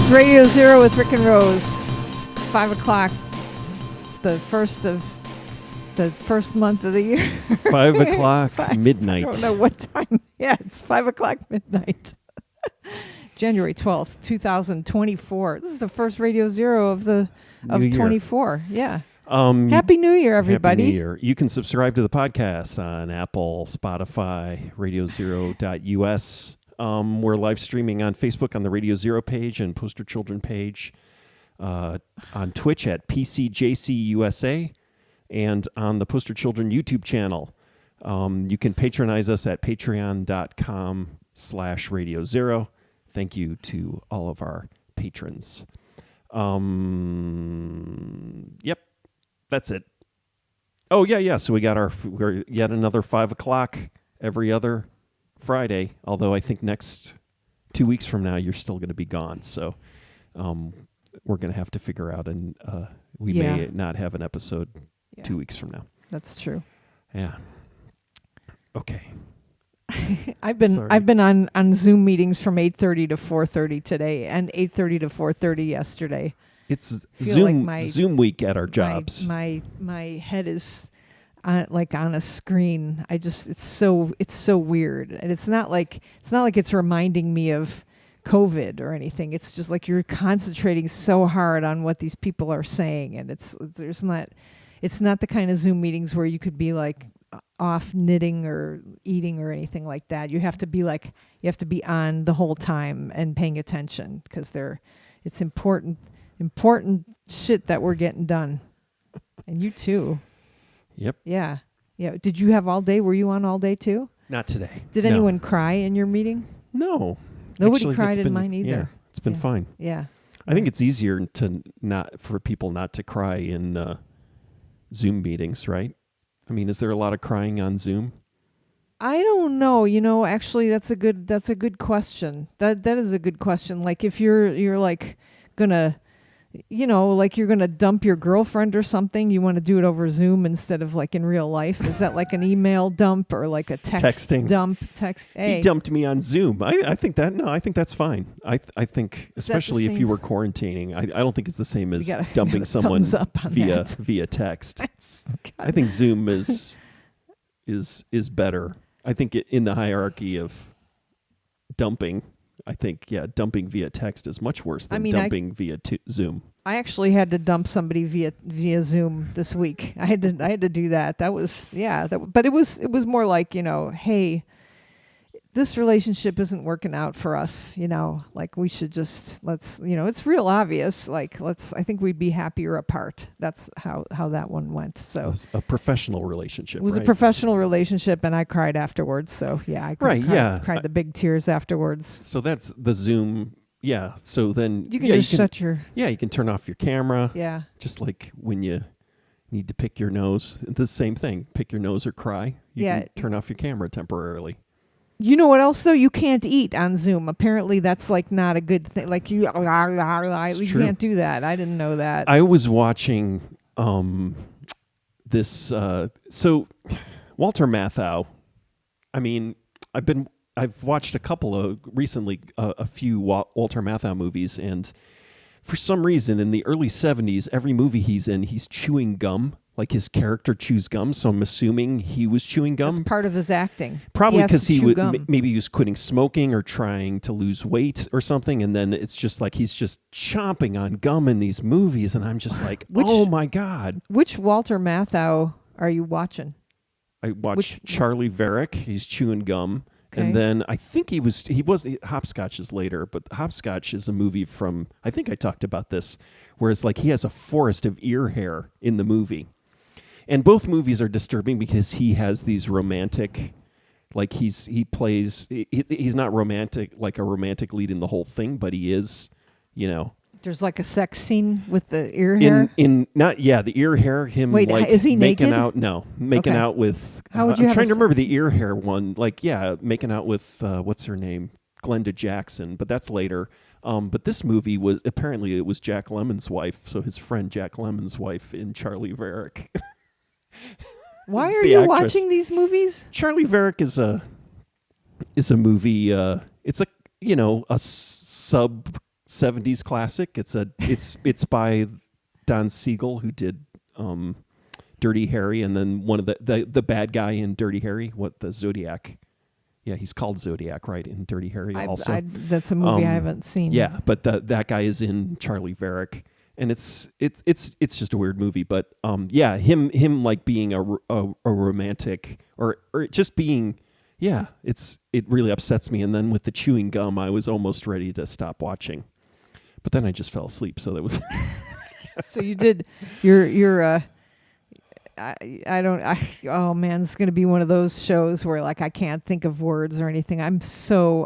is Radio Zero with Rick and Rose. 5 o'clock, the first month of the year. 5 o'clock midnight. I don't know what time. Yeah, it's 5 o'clock midnight. January 12th, 2024. This is the first Radio Zero of 24. Yeah. Happy New Year, everybody. Happy New Year. You can subscribe to the podcast on Apple, Spotify, radiozero.us. We're live streaming on Facebook on the Radio Zero page and Poster Children page, on Twitch at PCJCUSA, and on the Poster Children YouTube channel. You can patronize us at patreon.com/Radio Zero. Thank you to all of our patrons. Yep, that's it. Oh, yeah. So we're yet another 5 o'clock every other Friday, although I think next 2 weeks from now you're still going to be gone, so we're going to have to figure out, and we may not have an episode 2 weeks from now. That's true. Yeah. Okay. I've been on Zoom meetings from 8:30 to 4:30 today, and 8:30 to 4:30 yesterday. It's Zoom week at our jobs. My head is like on a screen. It's so weird, and it's not like it's reminding me of COVID or anything. It's just like you're concentrating so hard on what these people are saying, and it's not the kind of Zoom meetings where you could be like off knitting or eating or anything like that. You have to be on the whole time and paying attention, because it's important shit that we're getting done. And you too. Yep. Yeah. Did you have all day? Were you on all day too? Not today. Did anyone cry in your meeting? No. Nobody Actually, cried in mine either. Yeah, it's been fine. Yeah. I think it's easier for people not to cry in Zoom meetings, right? I mean, is there a lot of crying on Zoom? I don't know. Actually, that's a good question. That is a good question. Like if you're like gonna, like you're gonna dump your girlfriend or something, you want to do it over Zoom instead of like in real life. Is that like an email dump or like a texting dump? Hey. He dumped me on Zoom. I think that's fine. I think especially if you were quarantining, I don't think it's the same as dumping someone via text. I think Zoom is better. I think in the hierarchy of dumping, I think dumping via text is much worse than dumping via Zoom. I actually had to dump somebody via Zoom this week. I had to do that. That was but it was more like, hey, this relationship isn't working out for us, like we should just it's real obvious, like I think we'd be happier apart. That's how that one went. So it was a professional relationship. It was a professional relationship, and I cried afterwards. So I cried the big tears afterwards. So that's the Zoom. Yeah. So then you can shut your you can turn off your camera. Yeah. Just like when you need to pick your nose, the same thing. Pick your nose or cry. You can turn off your camera temporarily. You know what else, though? You can't eat on Zoom. Apparently, that's like not a good thing. Like you can't do that. I didn't know that. I was watching this. So Walter Matthau. I mean, I've watched a few Walter Matthau movies, and for some reason, in the early 70s, every movie he's in, he's chewing gum. Like his character chews gum, so I'm assuming he was chewing gum. That's part of his acting. Probably because maybe he was quitting smoking or trying to lose weight or something, and then it's just like he's just chomping on gum in these movies, and I'm just like, oh my God. Which Walter Matthau are you watching? I watched Charlie Varick. He's chewing gum. Okay. And then I think he was Hopscotch is later, but Hopscotch is a movie from, I think I talked about this, where it's like he has a forest of ear hair in the movie. And both movies are disturbing because he has these romantic, like he's not romantic, like a romantic lead in the whole thing, but he is, There's like a sex scene with the ear hair? The ear hair, him. Wait, like is he making naked? out? No, making out with, how would you I'm trying to remember the ear hair one, making out with, what's her name? Glenda Jackson, but that's later. But this movie was Jack Lemmon's wife, so his friend Jack Lemmon's wife in Charlie Varick. Why are you watching these movies? Charlie Varick is a movie. It's a a sub '70s classic. It's by Don Siegel, who did Dirty Harry, and then one of the bad guy in Dirty Harry, the Zodiac. Yeah, he's called Zodiac, right, in Dirty Harry also. That's a movie I haven't seen. Yeah, but that guy is in Charlie Varick, and it's just a weird movie. But yeah, him like being a romantic or just being, yeah, it really upsets me. And then with the chewing gum, I was almost ready to stop watching, but then I just fell asleep. So that was. So you did. You're. Oh man, it's going to be one of those shows where like I can't think of words or anything. I'm so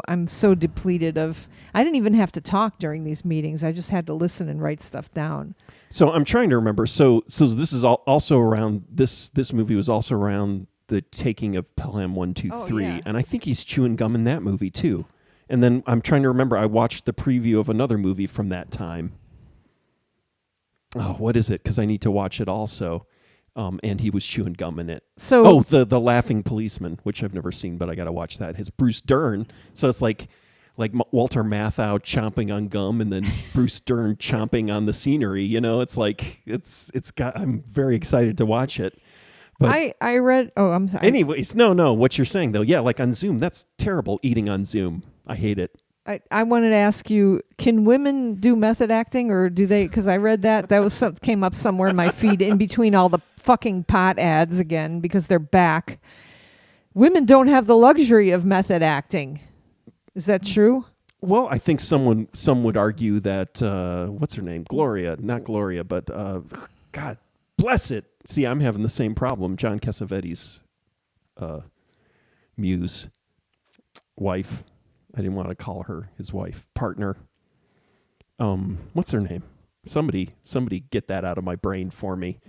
depleted of. I didn't even have to talk during these meetings. I just had to listen and write stuff down. So I'm trying to remember. So this is also around this movie was also around the taking of Pelham 1, 2, 3, yeah. and I think he's chewing gum in that movie too. And then I'm trying to remember. I watched the preview of another movie from that time. Oh, what is it? Because I need to watch it also. And he was chewing gum in it. So the Laughing Policeman, which I've never seen, but I got to watch that. His Bruce Dern. So it's like Walter Matthau chomping on gum, and then Bruce Dern chomping on the scenery. You know, it's like it's got. I'm very excited to watch it. But I read. Oh, I'm sorry. Anyways, no. What you're saying though, yeah, like on Zoom, that's terrible. Eating on Zoom, I hate it. I wanted to ask you, can women do method acting, or do they? Because I read that was came up somewhere in my feed in between all the fucking pot ads again, because they're back. Women don't have the luxury of method acting. Is that true? Well, I think some would argue that what's her name? Not Gloria, but God bless it. See, I'm having the same problem. John Cassavetes' muse, wife. I didn't want to call her his wife, partner. What's her name? Somebody get that out of my brain for me.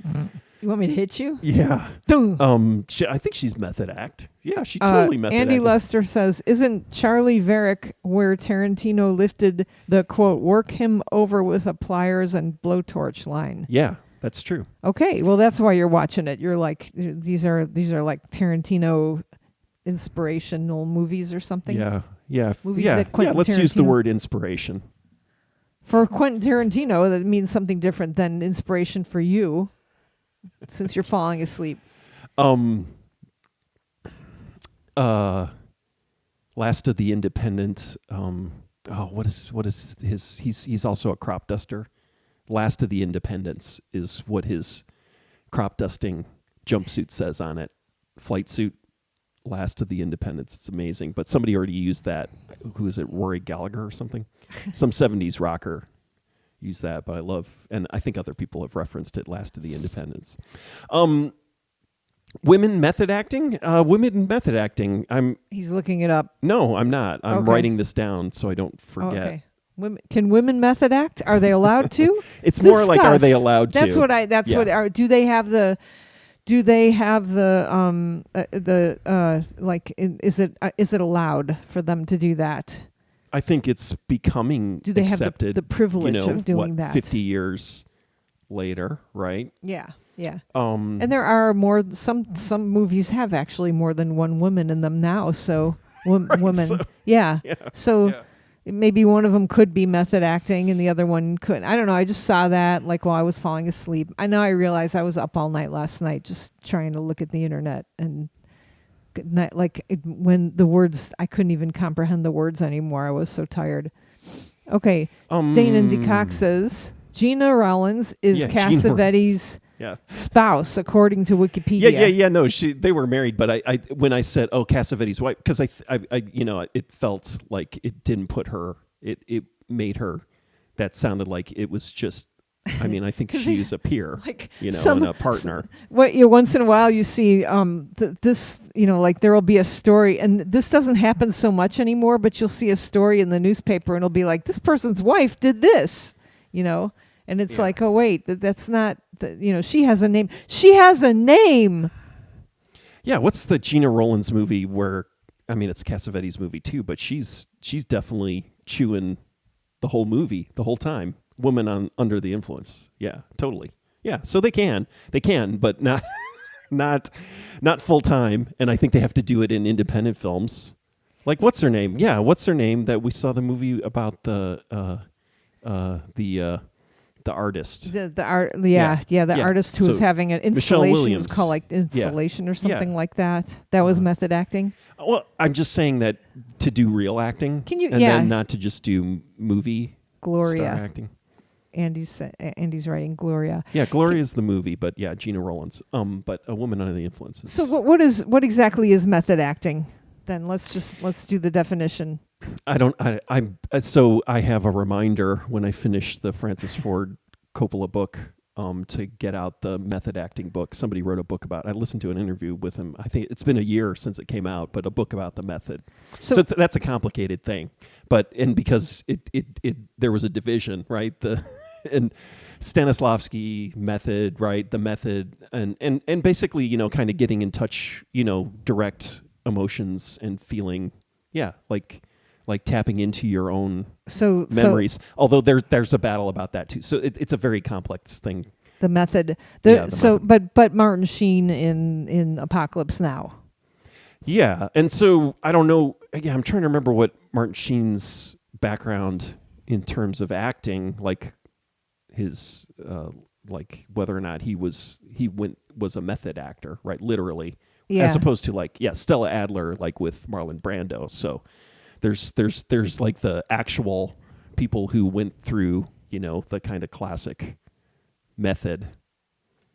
You want me to hit you? Yeah. I think she's method act. Yeah, she totally method Andy acted. Lester says, isn't Charlie Varick where Tarantino lifted the, quote, work him over with a pliers and blowtorch line? Yeah, that's true. Okay, well, that's why you're watching it. You're like, these are like Tarantino inspirational movies or something? Yeah. Movies that Quentin let's Tarantino. use the word inspiration. For Quentin Tarantino, that means something different than inspiration for you, since you're falling asleep. Last of the Independent. What is his? He's also a crop duster. Last of the Independents is what his crop dusting jumpsuit says on it. Flight suit. Last of the Independents. It's amazing. But somebody already used that. Who is it? Rory Gallagher or something? Some 70s rocker used that, but I love, and I think other people have referenced it, Last of the Independents. Women method acting? He's looking it up. No, I'm not. I'm Okay. writing this down so I don't forget. Okay. Can women method act? Are they allowed to? It's more like, are they allowed to? That's what do they have the is it allowed for them to do that? I think it's becoming Do they accepted. have the privilege of doing that? 50 years later, right? Yeah. And there are some movies have actually more than one woman in them now. So women, So maybe one of them could be method acting and the other one couldn't. I don't know. I just saw that like while I was falling asleep. I realized I was up all night last night just trying to look at the internet, and when the words, I couldn't even comprehend the words anymore. I was so tired. Okay. Dana DeCock says Gina Rollins is Cassavetes' spouse, according to Wikipedia. Yeah. No, they were married, but I when I said, Cassavetes' wife, because I it felt like it didn't put her. It made her. That sounded like it was just. I mean, I think she's a peer, and a partner. Once in a while you see this, there will be a story, and this doesn't happen so much anymore, but you'll see a story in the newspaper, and it'll be like, this person's wife did this, and it's like, oh wait, that's not, she has a name. She has a name. Yeah, what's the Gina Rollins movie where? I mean, it's Cassavetes' movie too, but she's definitely chewing the whole movie the whole time. Woman under the influence. Yeah, totally. Yeah, so they can, but not full time. And I think they have to do it in independent films. Like, what's her name? Yeah, what's her name that we saw the movie about the the artist. The artist who was having an installation. It was called like installation or something like that. That was method acting. Well, I'm just saying that to do real acting, then not to just do movie Gloria star acting. Andy's writing Gloria. Yeah, Gloria is the movie, but yeah, Gina Rowlands. But A Woman Under the Influence. So what exactly is method acting? Then let's do the definition. So I have a reminder when I finish the Francis Ford Coppola book to get out the method acting book. Somebody wrote a book about. I listened to an interview with him. I think it's been a year since it came out, but a book about the method. So that's a complicated thing. And because there was a division, right? And Stanislavski method, right? The method, and basically, kind of getting in touch, direct emotions and feeling, like tapping into your own memories. Although there's a battle about that too. So it's a very complex thing. The method. But Martin Sheen in Apocalypse Now. Yeah, and so I don't know. Yeah, I'm trying to remember what Martin Sheen's background in terms of acting, like his like whether or not he was a method actor, right? Literally, as opposed to like Stella Adler, like with Marlon Brando. So there's like the actual people who went through the kind of classic method,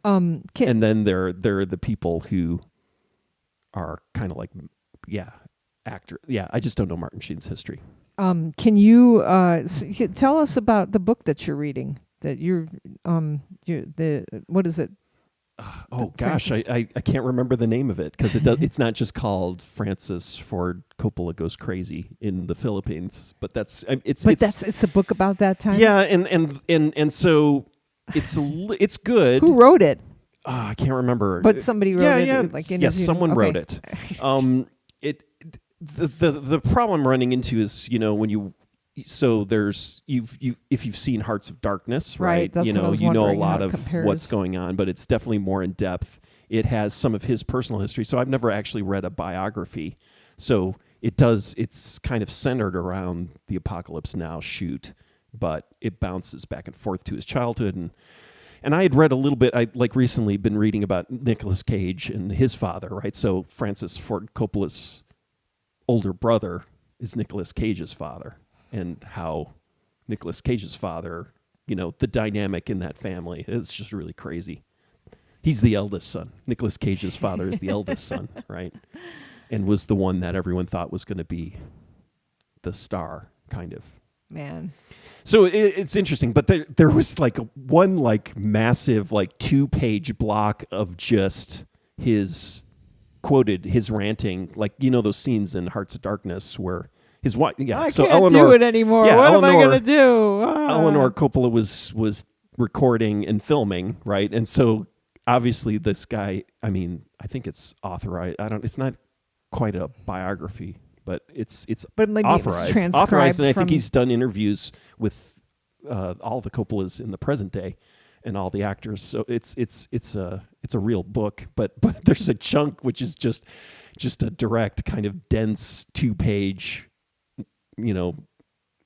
and then there are the people who are kind of like actor. Yeah, I just don't know Martin Sheen's history. Can you tell us about the book that you're reading? That what is it? Oh gosh, I can't remember the name of it because it's not just called Francis Ford Coppola Goes Crazy in the Philippines, but it's a book about that time. Yeah, and so it's good. Who wrote it? I can't remember. But somebody wrote it. Yeah, like yes, someone wrote it. The problem I'm running into is when if you've seen Hearts of Darkness, right? That's you know a lot of compares. what's going on, but it's definitely more in depth. It has some of his personal history. So I've never actually read a biography. So it's kind of centered around the Apocalypse Now shoot, but it bounces back and forth to his childhood and I had read a little bit. I recently been reading about Nicolas Cage and his father, right? So Francis Ford Coppola's older brother is Nicolas Cage's father, and how Nicolas Cage's father, the dynamic in that family is just really crazy. He's the eldest son. Nicolas Cage's father is the eldest son, right? And was the one that everyone thought was going to be the star, kind of. Man. So it's interesting, but there was one massive 2-page block of just his ranting, those scenes in Hearts of Darkness where his wife, I can't do it anymore. What am I going to do? Eleanor Coppola was recording and filming, right? And so obviously this guy, I think it's authorized. It's not quite a biography, but it's maybe authorized. It's authorized, and I think he's done interviews with all the Coppolas in the present day and all the actors. So it's a real book, but there's a chunk which is just a direct kind of dense 2-page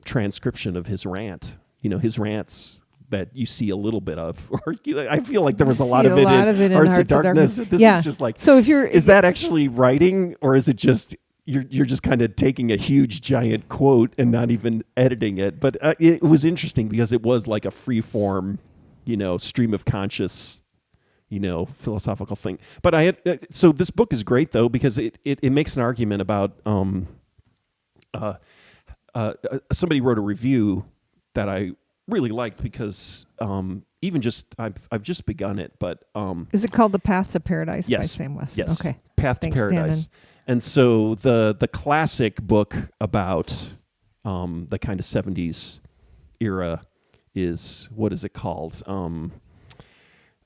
transcription of his rant. His rants that you see a little bit of, or I feel like there was a lot of it in Hearts of Darkness. This is just so is that actually writing, or is it just you're just kind of taking a huge giant quote and not even editing it? But it was interesting because it was like a free form, stream of conscious, philosophical thing. But so this book is great though, because it makes an argument about somebody wrote a review that I really liked because even just I've just begun it, but is it called The Path to Paradise by Sam Weston? Yes. Okay. Path to Paradise. And so the classic book about the kind of 70s era is, what is it called?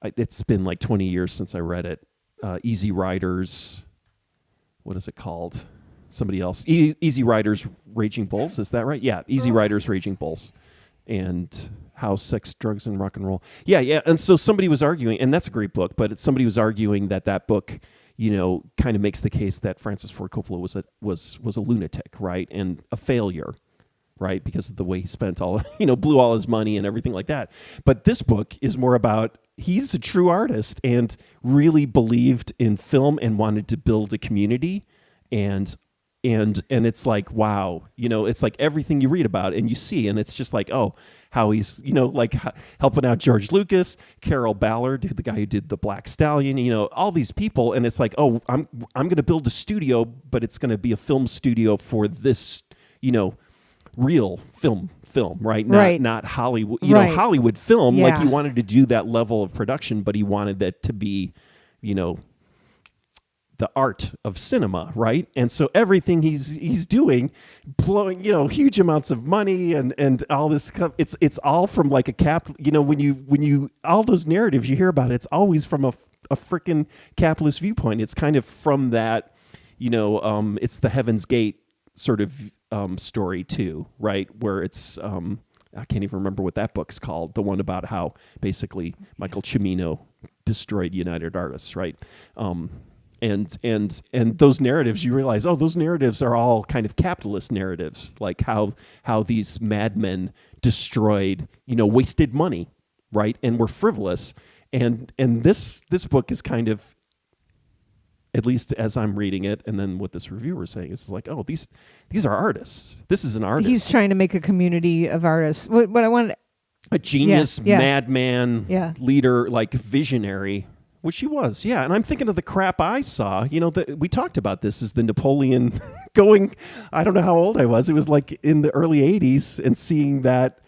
It's been 20 years since I read it. Easy Riders. What is it called? Somebody else. Easy Riders, Raging Bulls. Is that right? Yeah. Easy Riders, Raging Bulls. And How Sex, Drugs, and Rock and Roll. Yeah. And so somebody was arguing, and that's a great book, but somebody was arguing that book, kind of makes the case that Francis Ford Coppola was a lunatic, right? And a failure. right? Because of the way he spent all, blew all his money and everything like that. But this book is more about, he's a true artist and really believed in film and wanted to build a community. And it's like, wow, it's like everything you read about and you see, and it's just like, oh, how he's, like helping out George Lucas, Carol Ballard, the guy who did The Black Stallion, all these people. And it's like, oh, I'm going to build a studio, but it's going to be a film studio for this, real film, right? Not Hollywood, Hollywood film. Yeah. Like he wanted to do that level of production, but he wanted that to be, the art of cinema, right? And so everything he's doing, blowing, huge amounts of money and all this stuff, it's all from like a when you all those narratives you hear about, it's always from a freaking capitalist viewpoint. It's kind of from that, it's the Heaven's Gate sort of story too, right? Where it's I can't even remember what that book's called, the one about how basically Michael Cimino destroyed United Artists, right? And those narratives, you realize, oh, those narratives are all kind of capitalist narratives, like how these madmen destroyed, wasted money, right, and were frivolous. And this book is kind of, at least as I'm reading it, and then what this reviewer is saying is like, oh, these are artists. This is an artist. He's trying to make a community of artists. What I wanted, a genius, madman, leader, like visionary. Which he was, yeah. And I'm thinking of the crap I saw. We talked about this as the Napoleon going, I don't know how old I was. It was like in the early 80s, and seeing that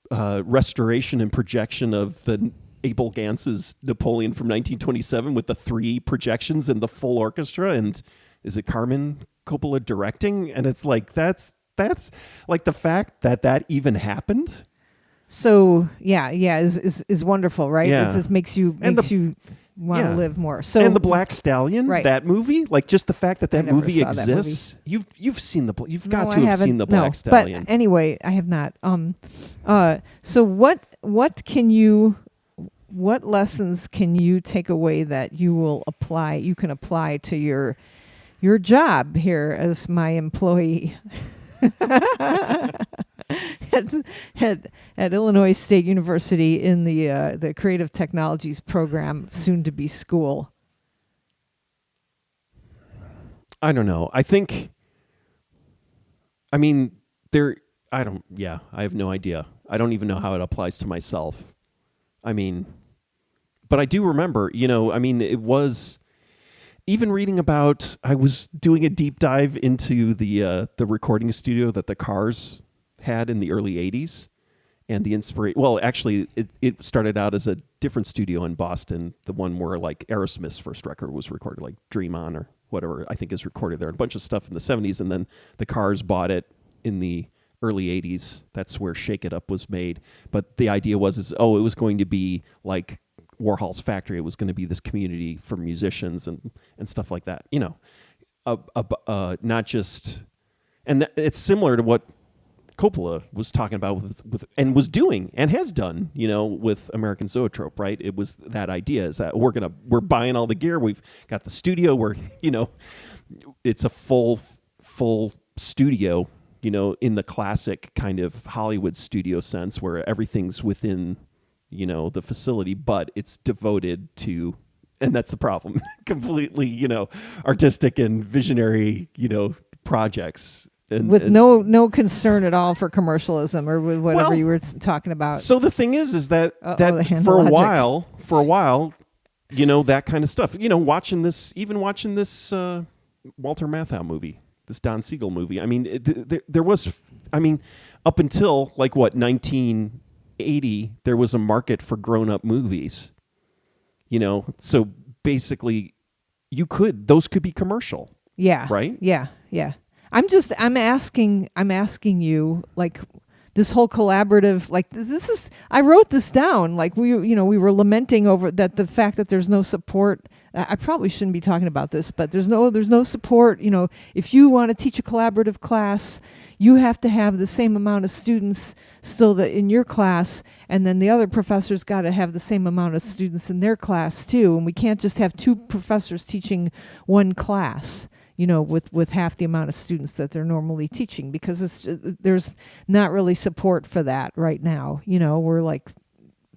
restoration and projection of the Abel Gance's Napoleon from 1927 with the 3 projections and the full orchestra. And is it Carmen Coppola directing? And it's like, that's like the fact that even happened. So is wonderful, right? Yeah. It just makes you want to live more. So and The Black Stallion, right. That movie, like just the fact that movie saw exists. that movie. You've seen you've No, got to have seen The Black Stallion. But anyway, I have not. So what lessons can you take away that you can apply to your job here as my employee? at Illinois State University in the Creative Technologies program, soon to be school. I don't know. I have no idea. I don't even know how it applies to myself. But I do remember, it was even reading about, I was doing a deep dive into the recording studio that the Cars had in the early 80s, and the inspiration. Well, actually, it started out as a different studio in Boston, the one where like Aerosmith's first record was recorded, like Dream On or whatever I think is recorded there, and a bunch of stuff in the 70s, and then the Cars bought it in the early 80s. That's where Shake It Up was made. But the idea was it was going to be like Warhol's factory. It was going to be this community for musicians and stuff like that. Not just, and it's similar to what Coppola was talking about with and was doing and has done, with American Zoetrope, right? It was that idea is that we're buying all the gear. We've got the studio where, it's a full studio, in the classic kind of Hollywood studio sense where everything's within, the facility, but it's devoted to, and that's the problem, completely, artistic and visionary, projects. With no concern at all for commercialism or with whatever you were talking about. So the thing is that for a while, that kind of stuff, watching this Walter Matthau movie, this Don Siegel movie. There was, up until like 1980, there was a market for grown-up movies, so basically those could be commercial. Yeah. Right? Yeah. Yeah. I'm asking you, like, this whole collaborative, like, I wrote this down, like, we were lamenting over that, the fact that there's no support. I probably shouldn't be talking about this, but there's no support. If you want to teach a collaborative class, you have to have the same amount of students still in your class, and then the other professors got to have the same amount of students in their class too, and we can't just have 2 professors teaching one class. with half the amount of students that they're normally teaching, because there's not really support for that right now. We're like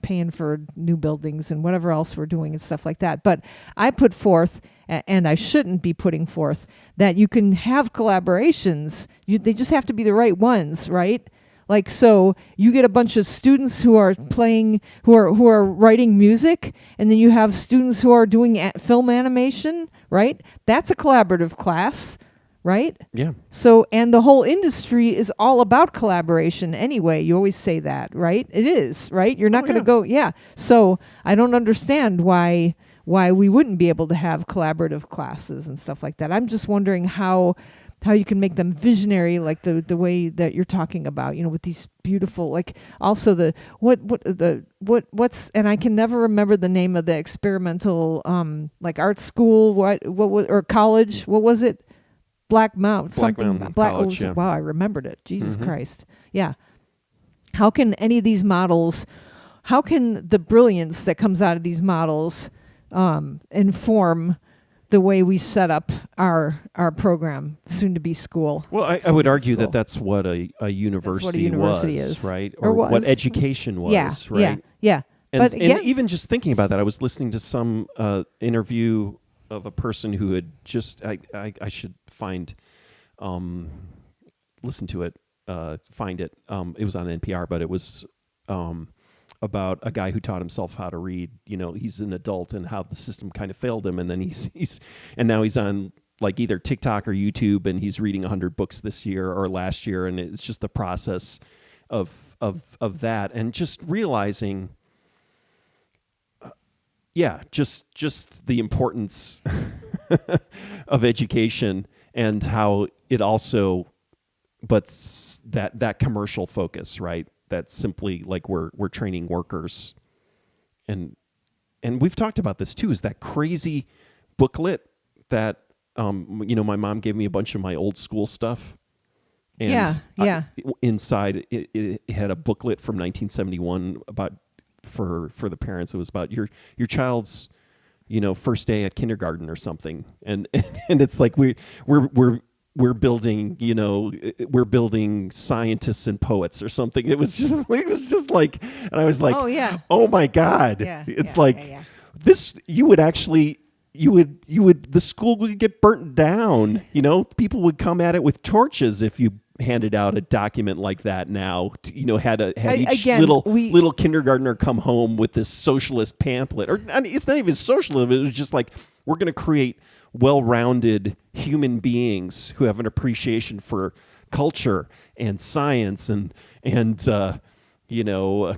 paying for new buildings and whatever else we're doing and stuff like that. But I put forth, and I shouldn't be putting forth, that you can have collaborations. They just have to be the right ones, right? Like, so you get a bunch of students who are playing, who are writing music, and then you have students who are doing film animation, right? That's a collaborative class, right? Yeah. So, and the whole industry is all about collaboration anyway. You always say that, right? It is, right? You're not going to go, So I don't understand why we wouldn't be able to have collaborative classes and stuff like that. I'm just wondering how you can make them visionary, like the way that you're talking about, with these beautiful, like, also what's, and I can never remember the name of the experimental, like, art school, or college, what was it? Black Mountain College, yeah. Wow, I remembered it. Jesus Christ. Yeah. How can any of these models, how can the brilliance that comes out of these models inform the way we set up our program, soon to be school? Well, I would argue that that's what a university was, is, right? Or what education was, right? Yeah. And even just thinking about that, I was listening to some interview of a person who had just, I should find, listen to it, find it. It was on NPR, but it was about a guy who taught himself how to read. He's an adult, and how the system kind of failed him, and then now he's on, like, either TikTok or YouTube, and he's reading 100 books this year or last year, and it's just the process of that, and just realizing, just the importance of education, and how it also, but that commercial focus, right? That's simply like we're training workers, and we've talked about this too. Is that crazy booklet that my mom gave me a bunch of my old school stuff, and inside it had a booklet from 1971 about for the parents. It was about your child's first day at kindergarten or something, and it's like we're building, we're building scientists and poets or something. It was just like, and I was like, oh my God. This, the school would get burnt down. People would come at it with torches if you handed out a document like that now. Had each little kindergartner come home with this socialist pamphlet. Or, I mean, it's not even socialism. It was just like, we're going to create well-rounded human beings who have an appreciation for culture and science and a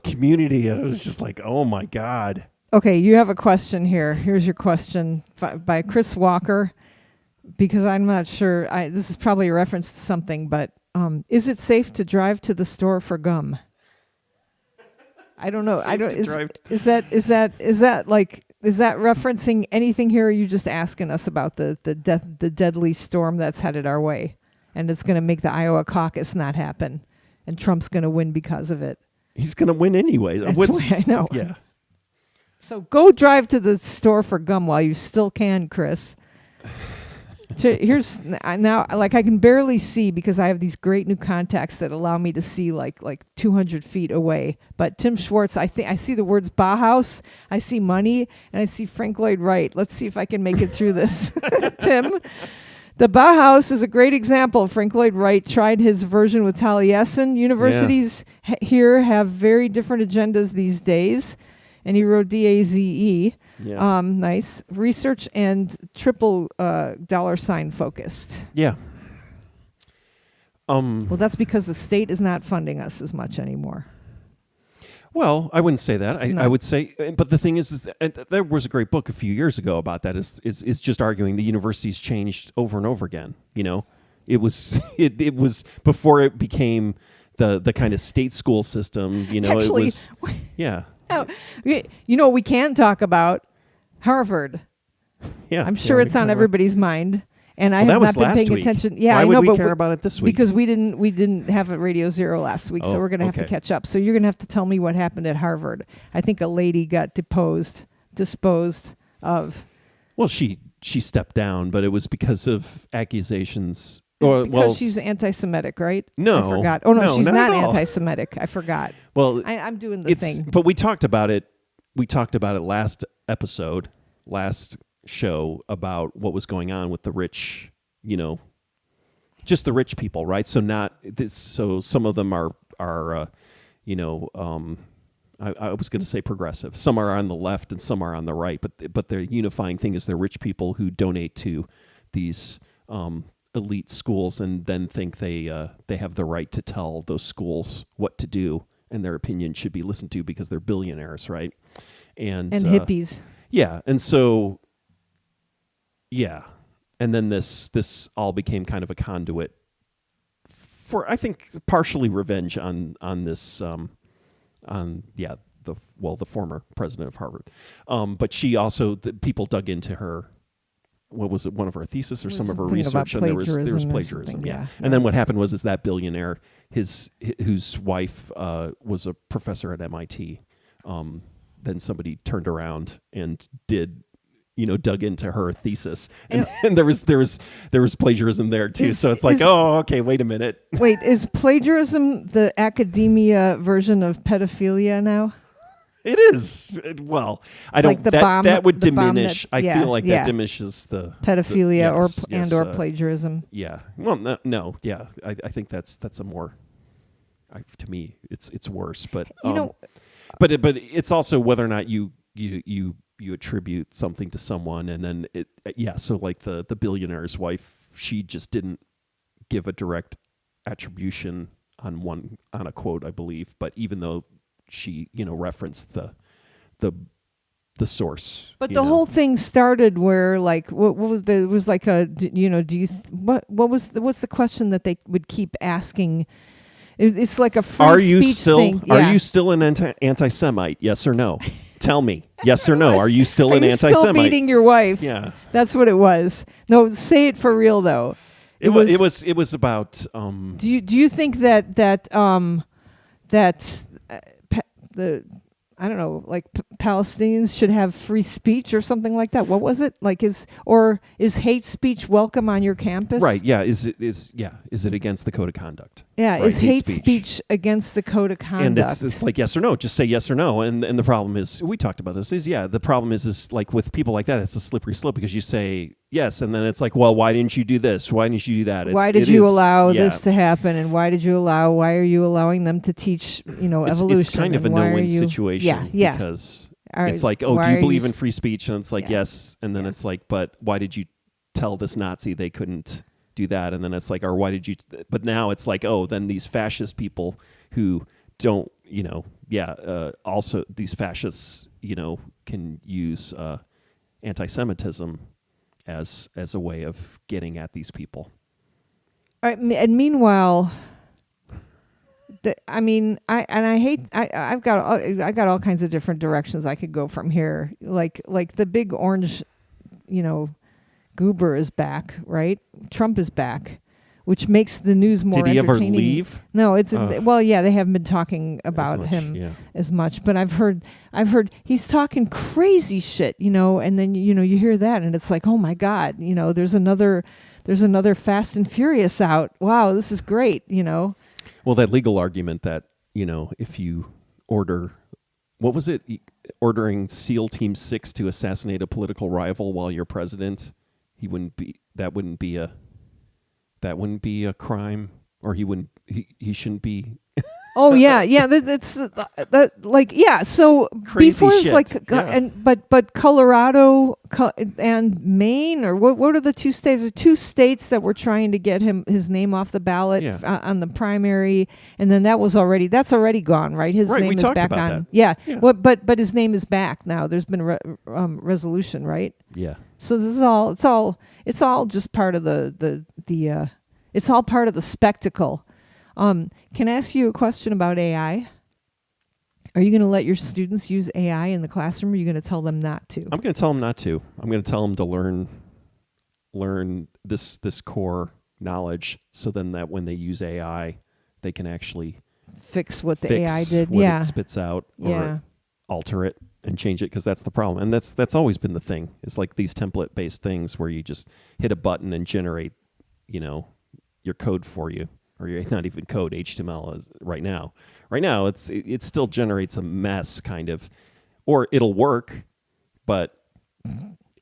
community. And it was just like, oh my God. Okay, you have a question here. Here's your question by Chris Walker, because I'm not sure. This is probably a reference to something, but is it safe to drive to the store for gum? I don't know. Is that referencing anything here, or are you just asking us about the deadly storm that's headed our way, and it's going to make the Iowa caucus not happen, and Trump's going to win because of it? He's going to win anyway. I know. Yeah. So go drive to the store for gum while you still can, Chris. Here's now, like, I can barely see because I have these great new contacts that allow me to see like 200 feet away. But Tim Schwartz, I think I see the words Bauhaus, I see money, and I see Frank Lloyd Wright. Let's see if I can make it through this, Tim. The Bauhaus is a great example. Frank Lloyd Wright tried his version with Taliesin. Universities here have very different agendas these days. And he wrote DAZE. Yeah. Nice. Research and triple $ focused. Yeah. Well, that's because the state is not funding us as much anymore. Well, I wouldn't say that. I would say, but the thing is there was a great book a few years ago about that. Is just arguing the universities changed over and over again. It was it was before it became the kind of state school system. Actually, it was we can talk about Harvard. Yeah, I'm sure it's on everybody's mind. And I have not been paying attention. Yeah, Why I know, would we but care about it this week? Because we didn't have a Radio Zero last week, so we're going to have to catch up. So you're going to have to tell me what happened at Harvard. I think a lady got disposed of. Well, she she stepped down, but it was because of accusations. Because she's anti-Semitic, right? No, I forgot. Oh no, she's not at all. anti-Semitic. I forgot. Well, I'm doing the thing. But we talked about it. We talked about it last show about what was going on with the rich. Just the rich people, right? So not this. So some of them are I was going to say progressive. Some are on the left and some are on the right. But their unifying thing is they're rich people who donate to these elite schools and then think they have the right to tell those schools what to do and their opinion should be listened to because they're billionaires, right? And hippies. Yeah, and so and then this all became kind of a conduit for, I think, partially revenge on this the former president of Harvard. But she also, people dug into her. What was it? One of her thesis or some of her research, and there was plagiarism. Yeah. And then what happened was that billionaire, whose wife was a professor at MIT. Then somebody turned around and dug into her thesis, and there was plagiarism there too. So it's like, okay, wait a minute. Wait, is plagiarism the academia version of pedophilia now? It is. Well, I don't. Like that would diminish. I feel like that diminishes the pedophilia or plagiarism. Yeah. Well, no. Yeah. I think that's a more. To me, it's worse. But but it's also whether or not you attribute something to someone, and then So like the billionaire's wife, she just didn't give a direct attribution on a quote, I believe. But even though she referenced the source, but the whole thing started where, like, what was what's the question that they would keep asking? It's like a free speech thing. Are you still an anti-Semite? Yes or no? Tell me. Yes or no? Are you still an anti-Semite? Still beating your wife? Yeah, that's what it was. No, say it for real though. It was about. Do you think that the I don't know, like Palestinians should have free speech or something like that? What was it? Like is hate speech welcome on your campus? Right. Yeah. Is it against the code of conduct? Yeah. Right? Is hate speech against the code of conduct? And it's like yes or no. Just say yes or no. And the problem is, we talked about this. The problem is like with people like that, it's a slippery slope because you say yes, and then it's like, well, why didn't you do this? Why didn't you do that? Why did you allow this to happen? And why are you allowing them to teach, evolution? It's kind of a no-win situation. Yeah. Because it's like, do you believe in free speech? And it's like, yes. And then it's like, but why did you tell this Nazi they couldn't do that? And then it's like, or why did you? But now it's like, then these fascist people who don't, also these fascists, can use anti-Semitism as a way of getting at these people. And meanwhile, I've got all kinds of different directions I could go from here. Like the big orange, goober is back, right? Trump is back, which makes the news more entertaining. Did he ever leave? No, they haven't been talking about him as much, but I've heard he's talking crazy shit, and then you hear that and it's like, oh my God, there's another Fast and Furious out. Wow, this is great, Well, that legal argument that, if you order, what was it? Ordering SEAL Team 6 to assassinate a political rival while you're president, that wouldn't be a crime, or he shouldn't be. Oh yeah. That's So crazy before shit. It's like, but Colorado and Maine, or what are the two states? The two states that were trying to get his name off the ballot on the primary, and then that's already gone, right? His name is back on. That. Yeah. But his name is back now. There's been a resolution, right? Yeah. So this is it's all just part of it's all part of the spectacle. Can I ask you a question about AI? Are you going to let your students use AI in the classroom, or are you going to tell them not to? I'm going to tell them not to. I'm going to tell them to learn this core knowledge, so then that when they use AI, they can actually fix what the AI did. What it spits out, or alter it, and change it, because that's the problem. And that's always been the thing. It's like these template-based things where you just hit a button and generate, your code for you, or not even code, HTML right now. Right now, it still generates a mess, kind of, or it'll work, but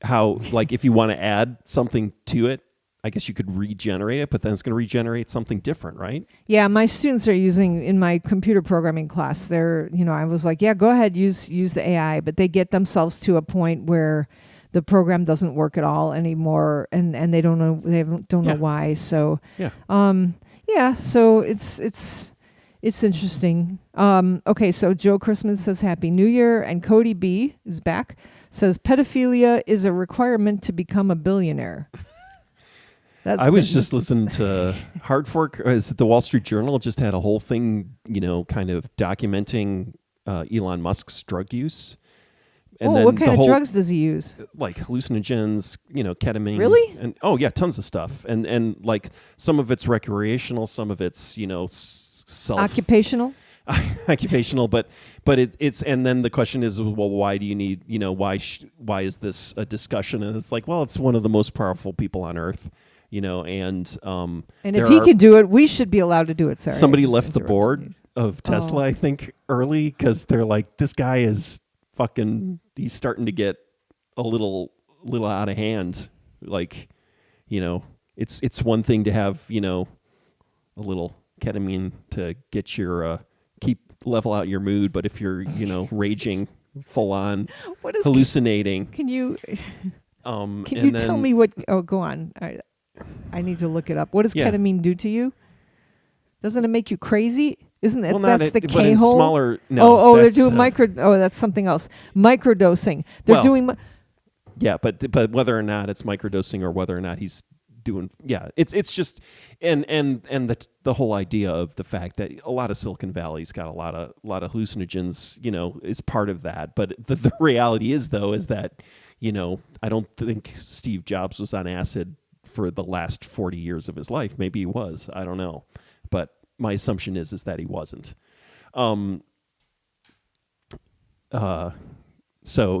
how, like, if you want to add something to it, I guess you could regenerate it, but then it's going to regenerate something different, right? Yeah, my students are using, in my computer programming class, I was like, yeah, go ahead, use the AI, but they get themselves to a point where the program doesn't work at all anymore, and they don't know why. So so it's interesting. Okay, so Joe Christmas says Happy New Year, and Cody B is back, says pedophilia is a requirement to become a billionaire. I was just listening to Hard Fork. Is it the Wall Street Journal? Just had a whole thing, kind of documenting Elon Musk's drug use. And what kind of drugs does he use? Like hallucinogens, ketamine. Really? And tons of stuff. And like some of it's recreational, some of it's occupational. Occupational, but it's and then the question is, well, why do you need, why is this a discussion? And it's like, well, it's one of the most powerful people on earth. And if he can do it, we should be allowed to do it. Sorry, somebody left the board of Tesla, I think, early, because they're like, this guy is fucking. He's starting to get a little out of hand. Like, it's one thing to have a little ketamine to get your level out your mood, but if you're raging, full on, hallucinating, can you tell me what? Oh, go on. I need to look it up. What does ketamine do to you? Doesn't it make you crazy? Isn't it? That's the K-hole. Smaller. No. They're doing that's something else. Microdosing. They're doing. Yeah, but whether or not it's microdosing or whether or not he's doing, it's just and the whole idea of the fact that a lot of Silicon Valley's got a lot of hallucinogens, is part of that. But the reality is, though, is that I don't think Steve Jobs was on acid for the last 40 years of his life. Maybe he was. I don't know. But my assumption is that he wasn't. So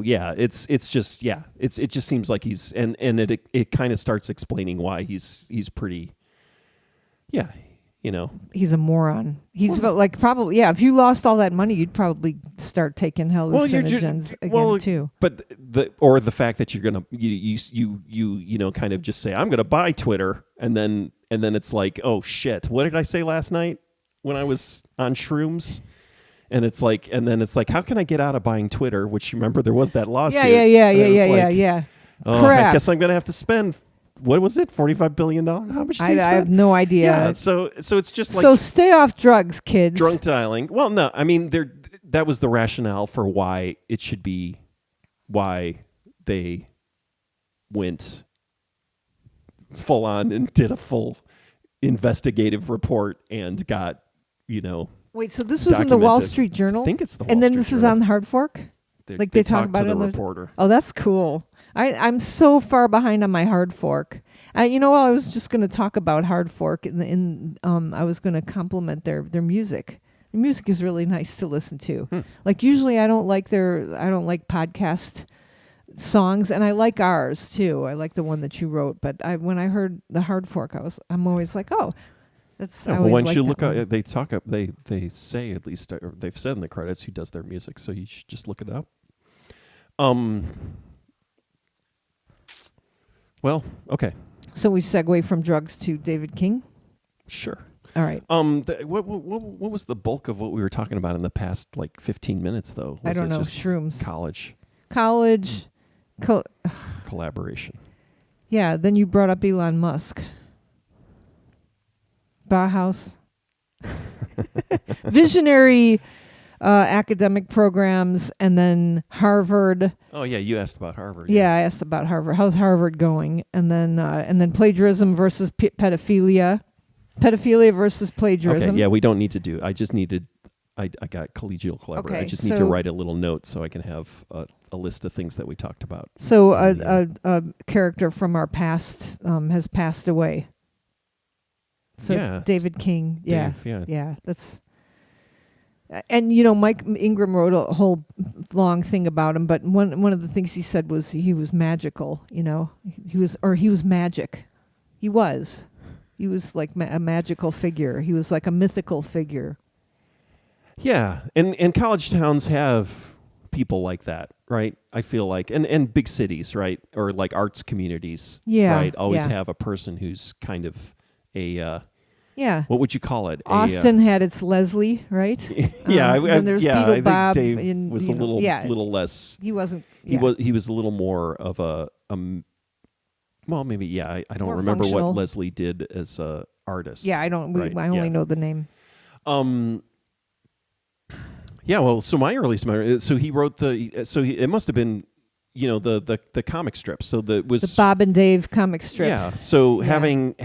it just seems like he's and it kind of starts explaining why he's pretty. Yeah. He's a moron. He's probably if you lost all that money, you'd probably start taking hallucinogens again too. But the fact that you're gonna you kind of just say, I'm gonna buy Twitter, and then it's like, oh shit, what did I say last night when I was on shrooms? And it's like, how can I get out of buying Twitter? Which, remember, there was that lawsuit. Yeah. Oh, crap. I guess I'm gonna have to spend. What was it? $45 billion? How much? I have no idea. Yeah, so it's just like, so stay off drugs, kids. Drunk dialing. Well, no, I mean that was the rationale for why it should be, why they went full on and did a full investigative report and got Wait, so this was in the Wall Street Journal? I think it's the Wall and then Street this Journal. is on Hard Fork. They talk about to it. The reporter. Oh, that's cool. I'm so far behind on my Hard Fork. I was just going to talk about Hard Fork, and I was going to compliment their music. The music is really nice to listen to. Like, usually I don't like podcast songs, and I like ours too. I like the one that you wrote, but when I heard the Hard Fork, I'm always like, oh, that's. Yeah, well, once you look at, they say, at least, or they've said in the credits who does their music, so you should just look it up. Well, okay. So we segue from drugs to David King? Sure. All right. What was the bulk of what we were talking about in the past 15 minutes though? I don't know. Shrooms. College. Collaboration. Yeah. Then you brought up Elon Musk. Bauhaus. Visionary academic programs, and then Harvard. Oh yeah, you asked about Harvard. Yeah, I asked about Harvard. How's Harvard going? And then plagiarism versus pedophilia. Pedophilia versus plagiarism. Okay, yeah, we don't need to do. I just needed. I got collegial collaboration. Okay, I just need to write a little note so I can have a list of things that we talked about. So a character from our past has passed away. So yeah. David King. Yeah. Dave, yeah. That's. And Mike Ingram wrote a whole long thing about him, but one of the things he said was he was magical. He was magic. He was like a magical figure. He was like a mythical figure. Yeah, and college towns have people like that, right? I feel like, and big cities, right, or like arts communities, right, always have a person who's kind of a what would you call it? Austin had its Leslie, right? And there's Beetle Bob. Dave was a little less. He wasn't. He was a little more of a well, maybe I don't more remember functional. what Leslie did as a artist. Yeah, I don't. Right? I only know the name. Yeah, well, so my earliest memory. So he wrote it must have been, the comic strip. So the Bob and Dave comic strip. Yeah. So having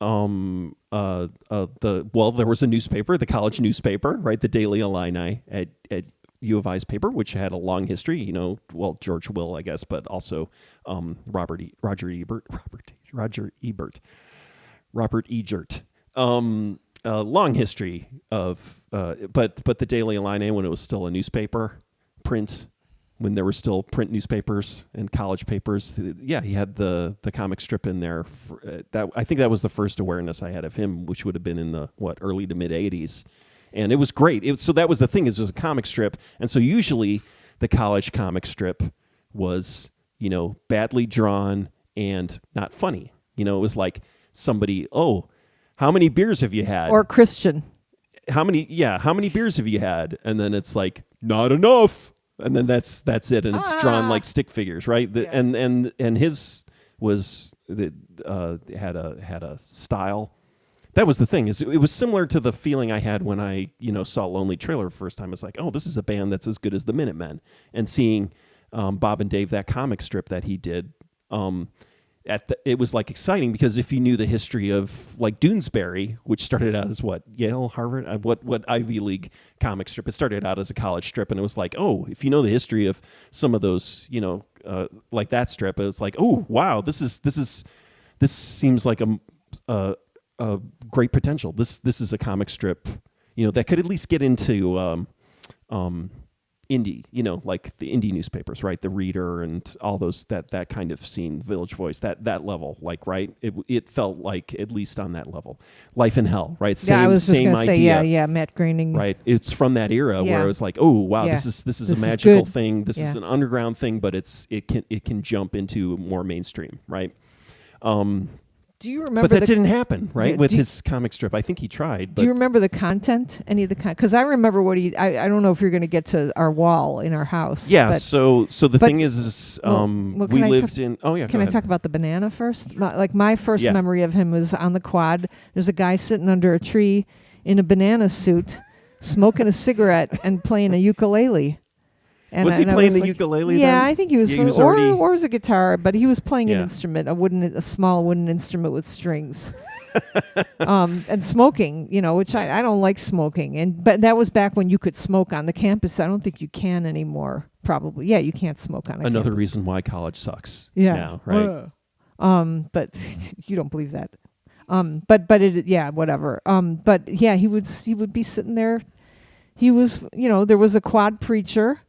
there was a newspaper, the college newspaper, right, the Daily Illini at U of I's paper, which had a long history. George Will, I guess, but also Robert Egert. A long history of, but the Daily Illini, when it was still a newspaper, print, when there were still print newspapers and college papers, he had the comic strip in there. That I think that was the first awareness I had of him, which would have been in the early to mid '80s, and it was great. So that was the thing, is it was a comic strip, and so usually the college comic strip was badly drawn and not funny. It was like somebody, how many beers have you had? Or Christian. How many beers have you had? And then it's like, not enough. And then that's it. And it's drawn like stick figures, right? And his was had a style. That was the thing, is it was similar to the feeling I had when I, saw Lonely Trailer the first time. It's like, this is a band that's as good as the Minutemen. And seeing Bob and Dave, that comic strip that he did, it was like exciting, because if you knew the history of like Doonesbury, which started out as Yale, Harvard, what Ivy League comic strip, it started out as a college strip, and it was like, if you know the history of some of those, like that strip, it was like, wow, this seems like a great potential. This is a comic strip, that could at least get into indie, like the indie newspapers, right? The Reader and all those, that kind of scene, Village Voice, that level, like, right? It felt like at least on that level. Life in Hell, right? I was just going to say, Matt Groening, right? It's from that era where it was like, wow, this is a magical thing. This is an underground thing, but it can jump into more mainstream, right? Do you remember? But that didn't happen, right? With his comic strip, I think he tried. But do you remember the content? Any of the because I remember what he. I don't know if you're going to get to our wall in our house. Yeah. So the thing is, we lived in. Oh yeah. Can I talk about the banana first? My first memory of him was on the quad. There's a guy sitting under a tree in a banana suit, smoking a cigarette and playing a ukulele. And was he playing the ukulele? Yeah, then? I think he was. Or was a guitar, but he was playing an instrument, a small wooden instrument with strings, and smoking. Which I don't like smoking, but that was back when you could smoke on the campus. I don't think you can anymore. Probably, you can't smoke on another campus. reason why college sucks. Yeah, now, right? But you don't believe that. Whatever. But he would be sitting there. He was, there was a quad preacher.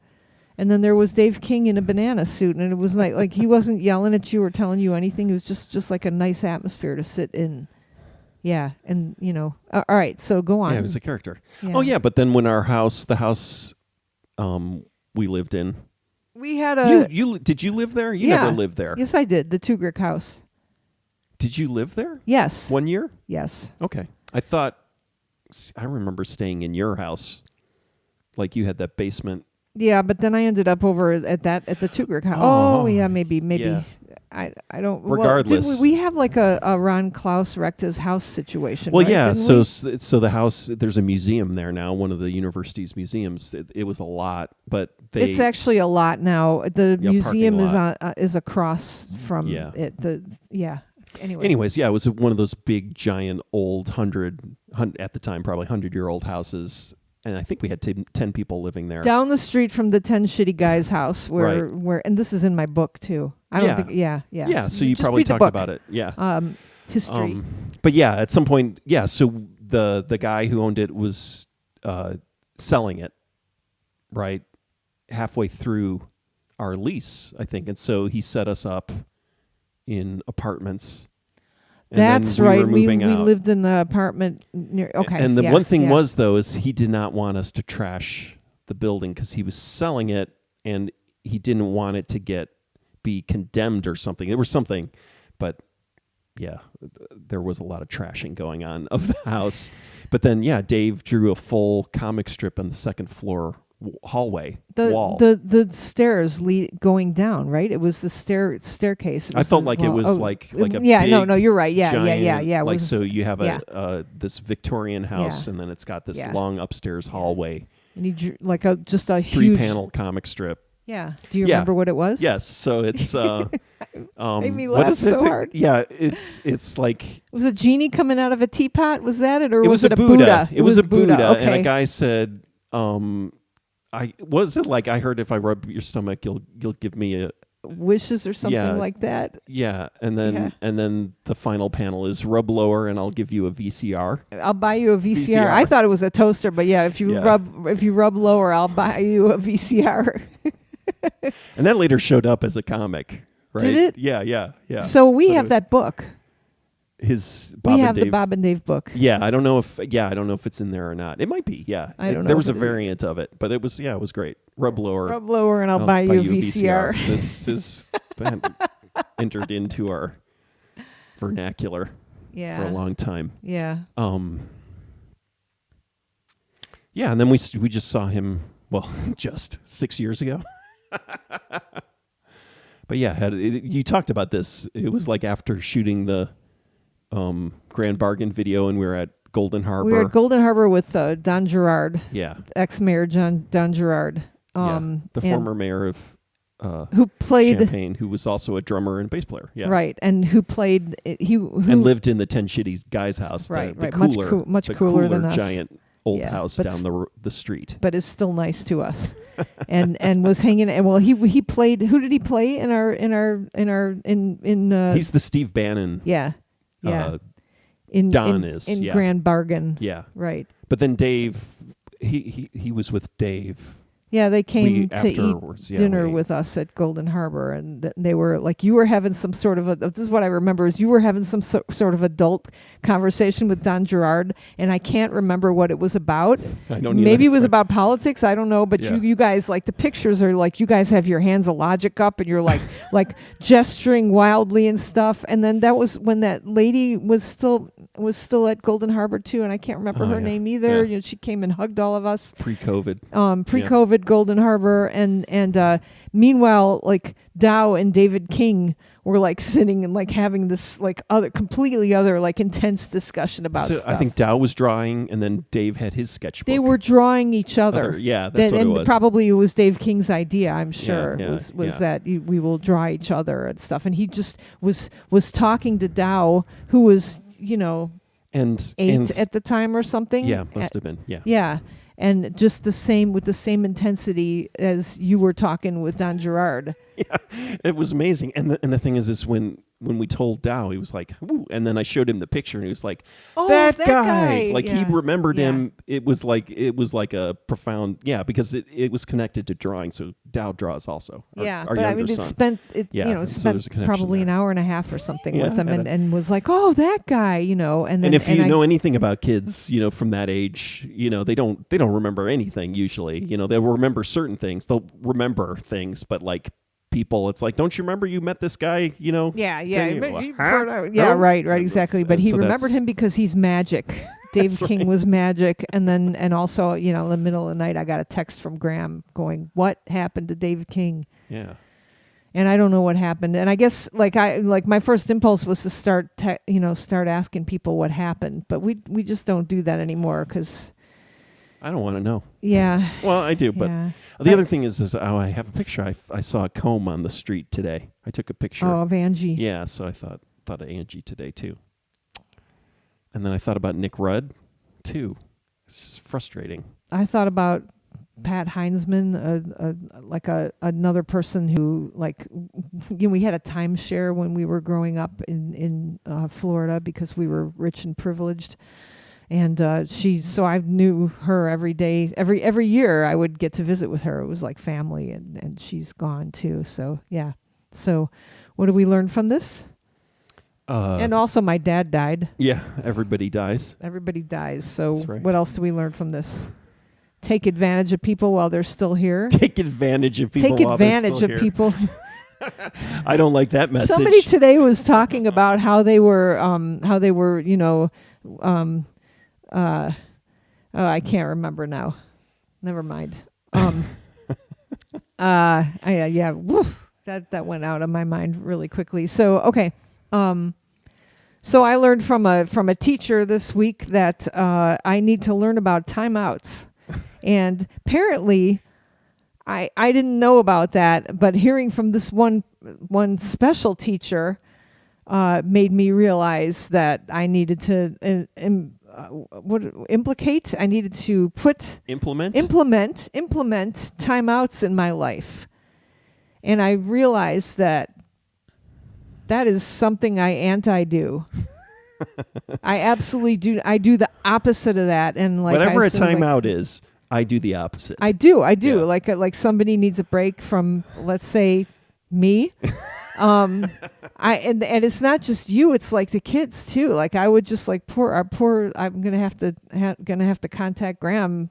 And then there was Dave King in a banana suit, and it was like he wasn't yelling at you or telling you anything. It was just like a nice atmosphere to sit in. Yeah, and all right. So go on. Yeah, he was a character. Yeah. Oh yeah, but then when the house we lived in, we had a. You did you live there? You Yeah. never lived there. Yes, I did. The Tugrick house. Did you live there? Yes. 1 year? Yes. Okay. I remember staying in your house, like you had that basement. Yeah, but then I ended up over at the Tugrick house. Oh, yeah, maybe. Yeah. I don't. Regardless, well, we have like a Ron Klaus Rechta's house situation. Well, right? yeah. Didn't So the house, there's a museum there now. One of the university's museums. It was a lot, but it's actually a lot now. The museum is across from it. Anyways, it was one of those big, giant, old at the time probably 100-year-old houses. And I think we had 10 people living there. Down the street from the 10 Shitty Guys house where and this is in my book too. I don't think Yeah, so you probably talked about it. Yeah. History. But at some point, so the guy who owned it was selling it, right, halfway through our lease, I think. And so he set us up in apartments. And That's then we right. were moving we out. lived in the apartment near. Okay. And the yeah, one thing yeah. was, though, is he did not want us to trash the building because he was selling it and he didn't want it to be condemned or something. There was something, but yeah, there was a lot of trashing going on of the house. But then, yeah, Dave drew a full comic strip on the second floor hallway wall. The stairs going down, right? It was the staircase. I felt like it was like a yeah. big, No, you're right. Yeah, giant, yeah. Like was, so, you have yeah. this Victorian house, Yeah. and then it's got this Yeah. long upstairs hallway. And he drew like just a 3-panel comic strip. Yeah. Do you remember what it was? Yes. So it's made me what laugh is it? so hard. Yeah, it's like It was a genie coming out of a teapot. Was that it, or it was it a a Buddha. Buddha? It was a Buddha, Okay. and a guy said, I heard if I rub your stomach, you'll give me a wishes or something like that. Yeah, and then the final panel is rub lower, and I'll give you a VCR. I'll buy you a VCR. I thought it was a toaster, but yeah, if you rub lower, I'll buy you a VCR. And that later showed up as a comic, right? Did it? Yeah. So we have that book. His the Bob and Dave book. Yeah, I don't know if it's in there or not. It might be. Yeah, I don't know. There was a variant of it, but it was great. Rub lower, and I'll buy you a VCR. This is entered into our vernacular for a long time. Yeah. Yeah, and then we just saw him. Well, just 6 years ago. But yeah, you talked about this. It was like after shooting the Grand Bargain video, and we were at Golden Harbor. We were at Golden Harbor with Don Gerard. Yeah. Ex-mayor Don Gerard. The former mayor of who played Champaign, who was also a drummer and bass player. Yeah. Right, and who played and lived in the 10 Shitty Guys house. Right, the cooler, much cooler than us. Giant old house down the street. But is still nice to us. and was hanging, and well, he played. Who did he play in our He's the Steve Bannon. Yeah. In Grand Bargain. Yeah. Right. But then Dave, he was with Dave. Yeah, they came to eat dinner with with us at Golden Harbor, and they were like, you were having some sort of this is what I remember, is you were having some sort of adult conversation with Don Gerard, and I can't remember what it was about. I don't either. Maybe it was about politics, I don't know, but you guys, like, the pictures are like, you guys have your hands of logic up, and you're like gesturing wildly and stuff, and then that was when that lady was still at Golden Harbor too, and I can't remember her name either. Yeah. You know, she came and hugged all of us. Pre-COVID. Golden Harbor, and meanwhile, like, Dow and David King were like sitting and like having this like completely other like intense discussion about stuff. I think Dow was drawing, and then Dave had his sketchbook. They were drawing each other. Yeah, that's what it was. Probably it was Dave King's idea, I'm sure. Was that we will draw each other and stuff, and he just was talking to Dow, who was and 8 at the time or something. Yeah, must have been. Yeah. Yeah. And just the same intensity as you were talking with Don Gerard. Yeah, it was amazing. And the thing is when we told Dow, he was like, ooh, and then I showed him the picture, and he was like, oh, that guy. Like, he yeah. remembered him. It was like a profound, because it was connected to drawing. So Dow draws also. Our but I mean, son. spent probably an hour and a half or something with him, and was like, oh, that guy, and then, and if you know anything about kids, from that age, they don't remember anything usually. They'll remember certain things. They'll remember things, but like people, it's like, don't you remember you met this guy? Right, exactly. But he remembered him because he's magic. Dave King was magic, and also, in the middle of the night, I got a text from Graham going, "What happened to Dave King?" Yeah. And I don't know what happened. And I guess my first impulse was to start asking people what happened, but we just don't do that anymore because I don't want to know. Yeah. Well, I do, but the other thing is I have a picture. I saw a comb on the street today. I took a picture. Oh, of Angie. Yeah, so I thought of Angie today too. And then I thought about Nick Rudd too. It's just frustrating. I thought about Pat Heinzman, another person who, we had a timeshare when we were growing up in Florida because we were rich and privileged. And so I knew her every day, every year I would get to visit with her. It was like family, and she's gone too. So yeah. So what do we learn from this? And also my dad died. Yeah, everybody dies. Everybody dies. So That's right. what else do we learn from this? Take advantage of people while they're still here. Take advantage of people Take while they're advantage still of here. people. I don't like that message. Somebody today was talking about how they were, I can't remember now. Never mind. Yeah, woof, that went out of my mind really quickly. So okay, so I learned from a teacher this week that I need to learn about timeouts, and apparently, I didn't know about that. But hearing from this one special teacher made me realize that I needed to I needed to implement timeouts in my life. And I realized that is something I anti-do. I absolutely do. I do the opposite of that. And like whatever a timeout is, I do the opposite. I do. Yeah. Like somebody needs a break from, let's say, me. And it's not just you, it's like the kids too. Like I would just like I'm gonna have to contact Graham,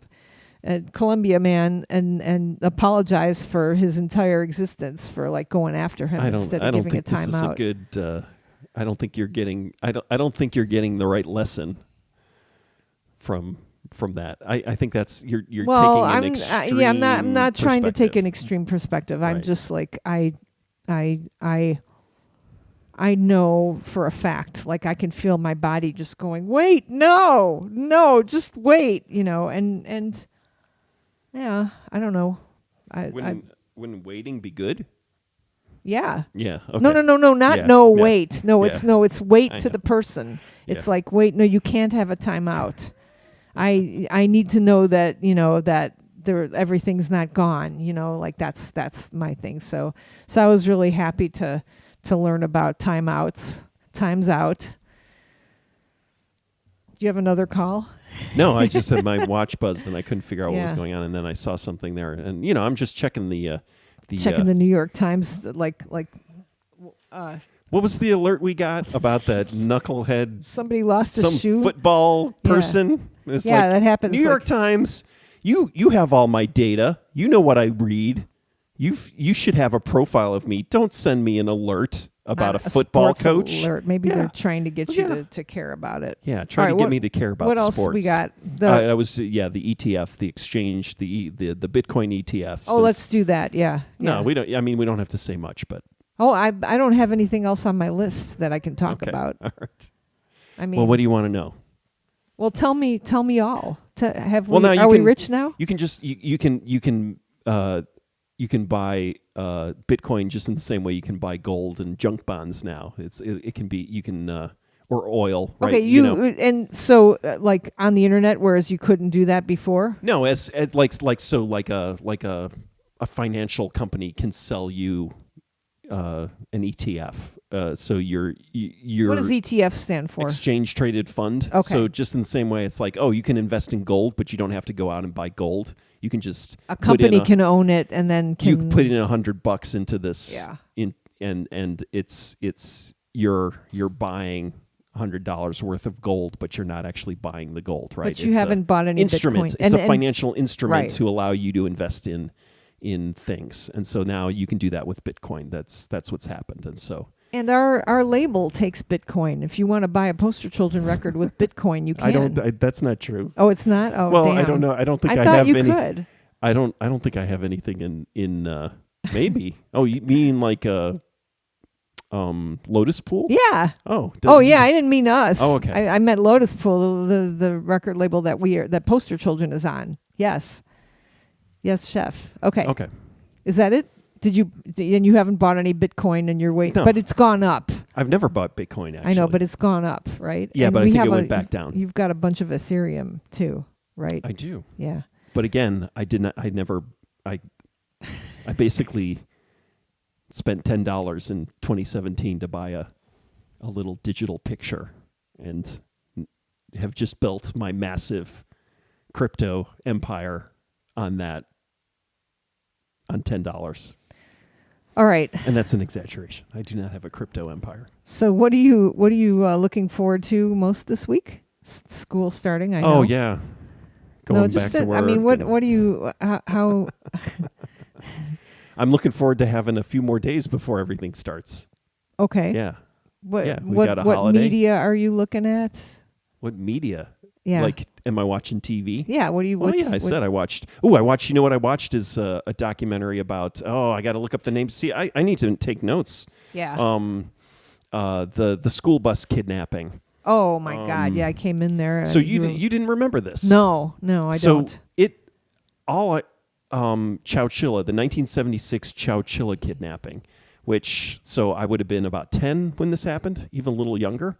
Columbia man, and apologize for his entire existence for like going after him instead of giving a timeout. I don't think you're getting the right lesson from that. I think that's you're taking an extreme I'm not trying to take perspective. an extreme perspective. Right. I'm just like I know for a fact, like I can feel my body just going, wait, no, just wait, and yeah, I don't know. Wouldn't waiting be good? Yeah. Yeah. Okay. No, not Yeah, no, yeah. wait. No, Yeah. it's wait I to know. the person. It's Yeah. like, wait, no, you can't have a timeout. I need to know that, that everything's not gone, like that's my thing. So I was really happy to learn about timeouts, times out. Do you have another call? No, I just had my watch buzzed and I couldn't figure out what was Yeah. going on, and then I saw something there, and I'm just checking the New York Times, like what was the alert we got about that knucklehead somebody lost a some shoe. football person? It's Yeah, like, that happens. New York Times, you have all my data. You know what I read. You should have a profile of me. Don't send me an alert about a football sports coach. Alert. Maybe Yeah. they're trying to get you Yeah. to care about it. Yeah, try All to right, get me to care about what sports. else we got? That was the ETF, the exchange, the Bitcoin ETF. Let's do that. Yeah. No, yeah. we don't. I mean, we don't have to say much, but Oh, I don't have anything else on my list that I can talk okay. about. All right. I mean, Well, what do you want to know? well, tell me all. Well, now you are we can- rich now? You can just you can buy Bitcoin just in the same way you can buy gold and junk bonds now. It can be you can or oil. Right? Okay, and so like on the internet, whereas you couldn't do that before. No, as like a financial company can sell you an ETF. So your What does ETF stand for? exchange traded fund. Okay. So just in the same way, it's like, oh, you can invest in gold, but you don't have to go out and buy gold. You can just A put in company can own it and then you can put in $100 into this. Yeah. And it's you're buying $100 worth of gold, but you're not actually buying the gold, right? But you haven't bought any instrument. Bitcoin. It's And- a financial instrument right. to allow you to invest in things, and so now you can do that with Bitcoin. That's what's happened, and so. And our label takes Bitcoin. If you want to buy a Poster Children record with Bitcoin, you can. That's not true. Oh, it's not. Oh, Well, damn. I don't know. I don't think I thought have you any. could. I don't think I have anything in maybe. Oh, you mean like a Lotus Pool? Yeah. Oh. Oh, yeah. I didn't mean us. Oh, okay. I meant Lotus Pool, the record label that Poster Children is on. Yes. Yes, chef. Okay. Okay. Is that it? And you haven't bought any Bitcoin and you're waiting, No. but it's gone up. I've never bought Bitcoin, actually. I know, but it's gone up, right? Yeah, And but I we think have it went back down. You've got a bunch of Ethereum too, right? I do. Yeah. But again, I basically spent $10 in 2017 to buy a little digital picture, and have just built my massive crypto empire on that, on $10. All right. And that's an exaggeration. I do not have a crypto empire. So what are you looking forward to most this week? School starting, I know. Oh yeah, going back to work. I mean, what do you how? I'm looking forward to having a few more days before everything starts. Okay. Yeah. What we got a what holiday. media are you looking at? What media? Yeah. Like, am I watching TV? Yeah. What do you? Oh yeah, I said I watched. Oh, I watched. You know what I watched is a documentary about. Oh, I got to look up the name. See, I need to take notes. Yeah. The school bus kidnapping. Oh my God! Yeah, I came in there. So you didn't remember this? No, I don't. So Chowchilla, the 1976 Chowchilla kidnapping, which, so I would have been about 10 when this happened, even a little younger.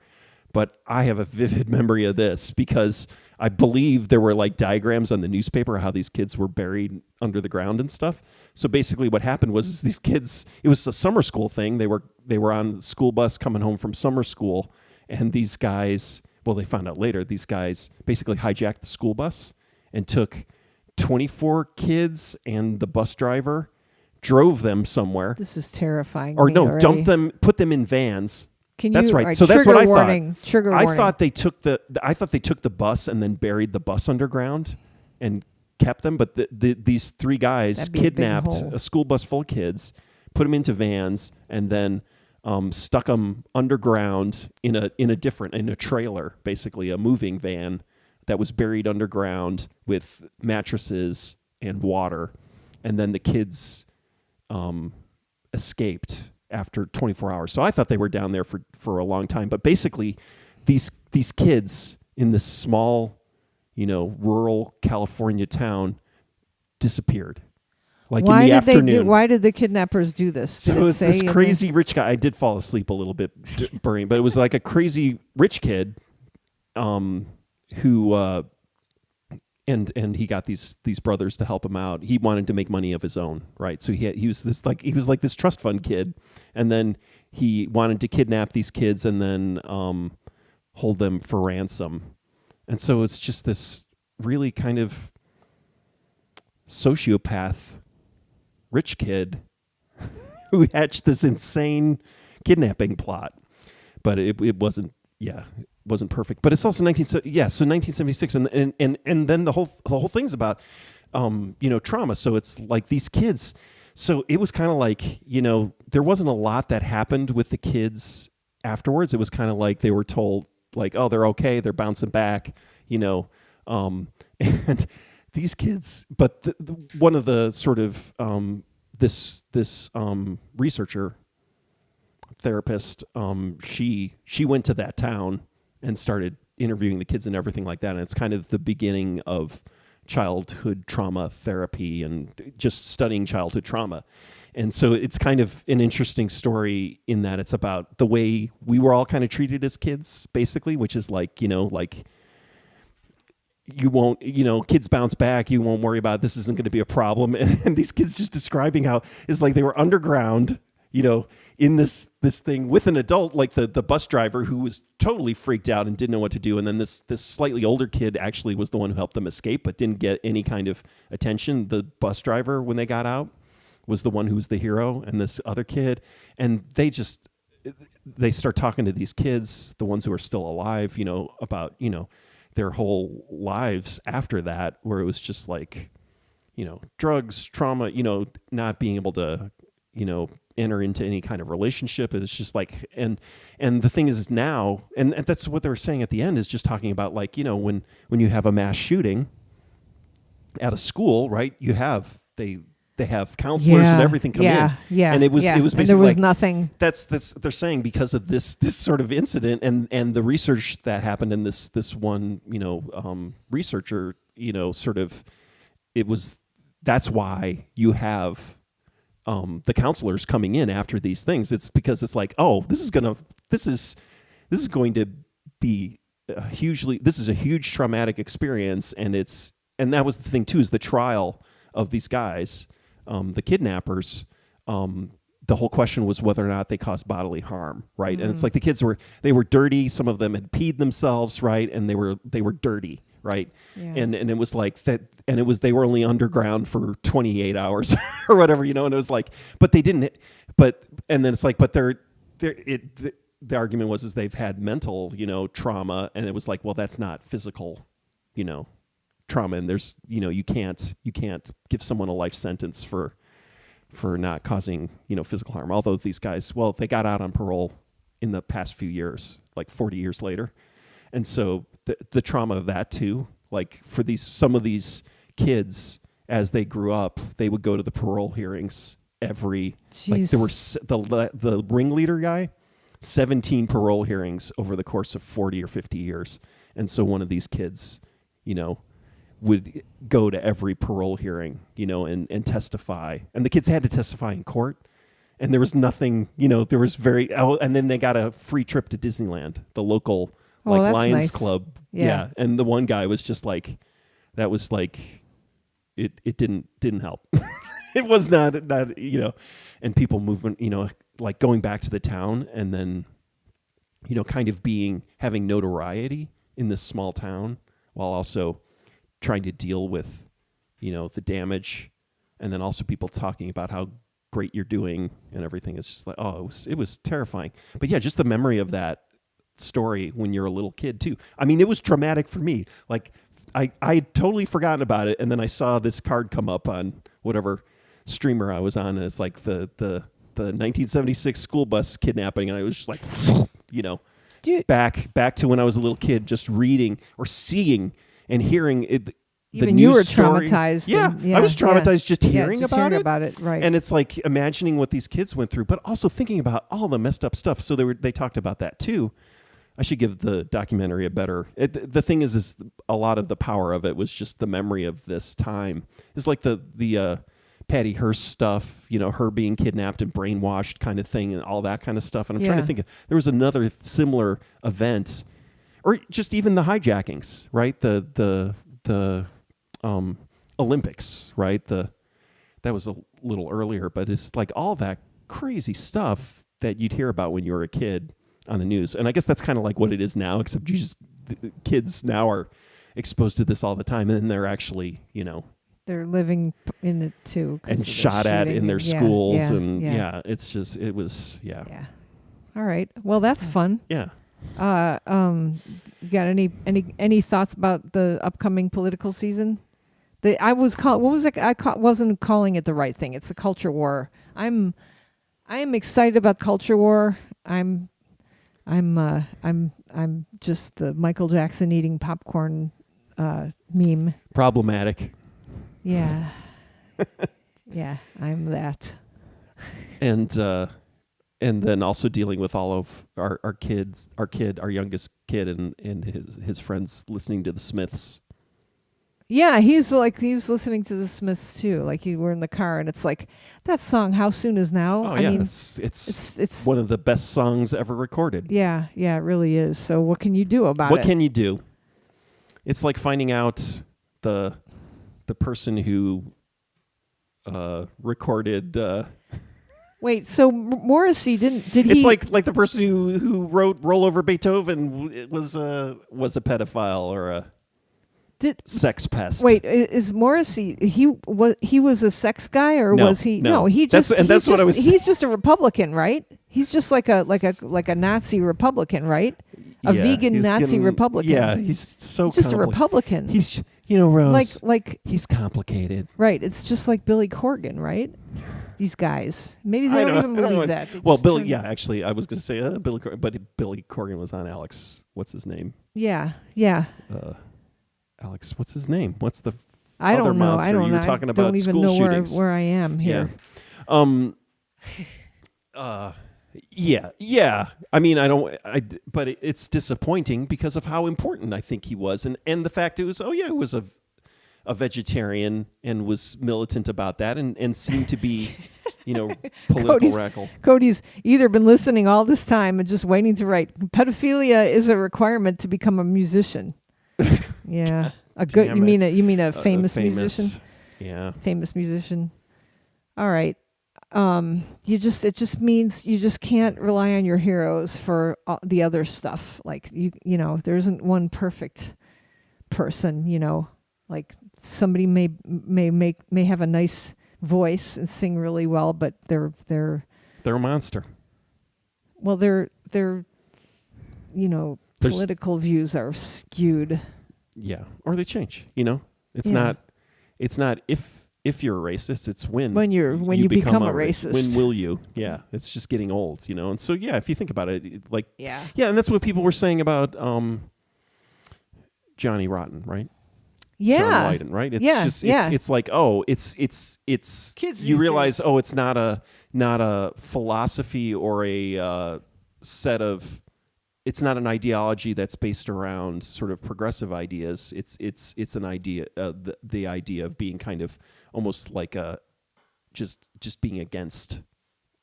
But I have a vivid memory of this because I believe there were like diagrams on the newspaper how these kids were buried under the ground and stuff. So basically what happened was these kids, it was a summer school thing. They were on the school bus coming home from summer school, and these guys, well, they found out later, these guys basically hijacked the school bus and took 24 kids and the bus driver, drove them somewhere. This is terrifying. Or no, already. dumped them, put them in vans. That's right. Right, so that's what I warning, thought. Trigger warning. I thought they took the bus and then buried the bus underground and kept them. But these three guys kidnapped a school bus full of kids, put them into vans, and then stuck them underground in a trailer, basically a moving van that was buried underground with mattresses and water, and then the kids escaped after 24 hours. So I thought they were down there for a long time. But basically, these kids in this small, rural California town disappeared. Like in the afternoon. Why did the kidnappers do this? So it's this crazy rich guy. I did fall asleep a little bit during, but it was like a crazy rich kid who and he got these brothers to help him out. He wanted to make money of his own, right? So he was like this trust fund kid, and then he wanted to kidnap these kids and then hold them for ransom. And so it's just this really kind of sociopath rich kid who hatched this insane kidnapping plot. But it wasn't perfect. But it's also 1976, and then the whole thing's about trauma. So it's like these kids. So it was kind of like, there wasn't a lot that happened with the kids afterwards. It was kind of like they were told like, oh, they're okay, they're bouncing back, and these kids. But one of the sort of this researcher, therapist, she went to that town and started interviewing the kids and everything like that. And it's kind of the beginning of childhood trauma therapy and just studying childhood trauma. And so it's kind of an interesting story in that it's about the way we were all kind of treated as kids, basically, which is like, like you won't, kids bounce back. You won't worry about it. This isn't going to be a problem. And these kids just describing how it's like they were underground, in this thing with an adult, like the bus driver who was totally freaked out and didn't know what to do. And then this slightly older kid actually was the one who helped them escape, but didn't get any kind of attention. The bus driver, when they got out, was the one who was the hero, and this other kid. And they start talking to these kids, the ones who are still alive, about, their whole lives after that, where it was just like, drugs, trauma, not being able to, enter into any kind of relationship. It's just like, and the thing is now, and that's what they were saying at the end, is just talking about like, when you have a mass shooting at a school, right? They have counselors and everything come in. Yeah. And it was basically and there was like, nothing. That's they're saying because of this sort of incident and the research that happened in this one, researcher, sort of, that's why you have the counselors coming in after these things. It's because it's like, oh, this is going to be this is a huge traumatic experience. And that was the thing too, is the trial of these guys, the kidnappers, the whole question was whether or not they caused bodily harm, right? And it's like the kids were dirty. Some of them had peed themselves, right? And they were dirty, right? Yeah. And it was like that, and they were only underground for 28 hours or whatever, and it was like, but they didn't, and then it's like, but the argument was they've had mental, trauma, and it was like, well, that's not physical, trauma, and there's, you can't give someone a life sentence for not causing, physical harm. Although these guys, well, they got out on parole in the past few years, like 40 years later. And so the trauma of that too, like for some of these kids, as they grew up, they would go to the parole hearings like there were the ringleader guy, 17 parole hearings over the course of 40 or 50 years. And so one of these kids, would go to every parole hearing, and testify. And the kids had to testify in court. And there was nothing, there was and then they got a free trip to Disneyland, the local Lions nice. Club. Yeah. And the one guy was just like, that was like, it didn't help. It was not, and people moving, like going back to the town and then, kind of having notoriety in this small town while also trying to deal with, the damage, and then also people talking about how great you're doing and everything. It's just like, it was terrifying. But yeah, just the memory of that story when you're a little kid too. I mean, it was traumatic for me. Like I had totally forgotten about it, and then I saw this card come up on whatever streamer I was on, and it's like the 1976 school bus kidnapping, and I was just like, back to when I was a little kid, just reading or seeing and hearing it. Even you were traumatized. Yeah, I was traumatized just hearing about it. Right. And it's like imagining what these kids went through, but also thinking about all the messed up stuff. So they talked about that too. I should give the documentary a better. The thing is a lot of the power of it was just the memory of this time. It's like the Patty Hearst stuff, her being kidnapped and brainwashed kind of thing, and all that kind of stuff. And I'm trying to think there was another similar event, or just even the hijackings, right? The Olympics, right? That was a little earlier, but it's like all that crazy stuff that you'd hear about when you were a kid on the news. And I guess that's kind of like what it is now, except the kids now are exposed to this all the time, and then they're actually, they're living in it too, and shot at in their schools, it was. All right, well, that's fun. Yeah. You got any thoughts about the upcoming political season? Wasn't calling it the right thing. It's the culture war. I am excited about culture war. I'm just the Michael Jackson eating popcorn meme. Problematic. Yeah. Yeah, I'm that. And then also dealing with all of our youngest kid and his friends listening to the Smiths. Yeah, he was listening to the Smiths too. Like you were in the car, and it's like that song "How Soon Is Now." Oh, I mean, it's one of the best songs ever recorded. Yeah, it really is. So what can you do about it? What can you do? It's like finding out the person who recorded. Wait, so Morrissey did he? It's like the person who wrote "Roll Over Beethoven" was a pedophile or a sex pest. Wait, is Morrissey he was a sex guy, or was he? No, he's just a Republican, right? He's just like a Nazi Republican, right? A vegan Nazi Republican. Yeah, he's just a Republican. He's Rose. Like he's complicated. Right. It's just like Billy Corgan, right? These guys. Maybe they don't even believe that. Well, Billy. Yeah, actually, I was going to say Billy, but Billy Corgan was on Alex. What's his name? Yeah. Alex, what's his name? What's the I other don't know. monster I don't you were talking about? Don't even school know shootings. where I am here. Yeah. I mean, but it's disappointing because of how important I think he was, and the fact it was. Oh yeah, it was a vegetarian and was militant about that, and seemed to be, political radical. Cody's either been listening all this time and just waiting to write. Pedophilia is a requirement to become a musician. Yeah, You mean a famous musician? Yeah, famous musician. All right. it just means you just can't rely on your heroes for the other stuff. Like there isn't one perfect person. Like somebody may have a nice voice and sing really well, but they're a monster. Well, their political views are skewed. Yeah, or they change. It's Yeah. not if you're a racist, it's when you become a racist. When will you? Yeah, it's just getting old, And so if you think about it, yeah, and that's what people were saying about Johnny Rotten, right? Yeah. John Lydon, right? It's like, it's Kids you these realize, days. it's not a philosophy or a set of, it's not an ideology that's based around sort of progressive ideas. It's an idea, the idea of being kind of almost like just being against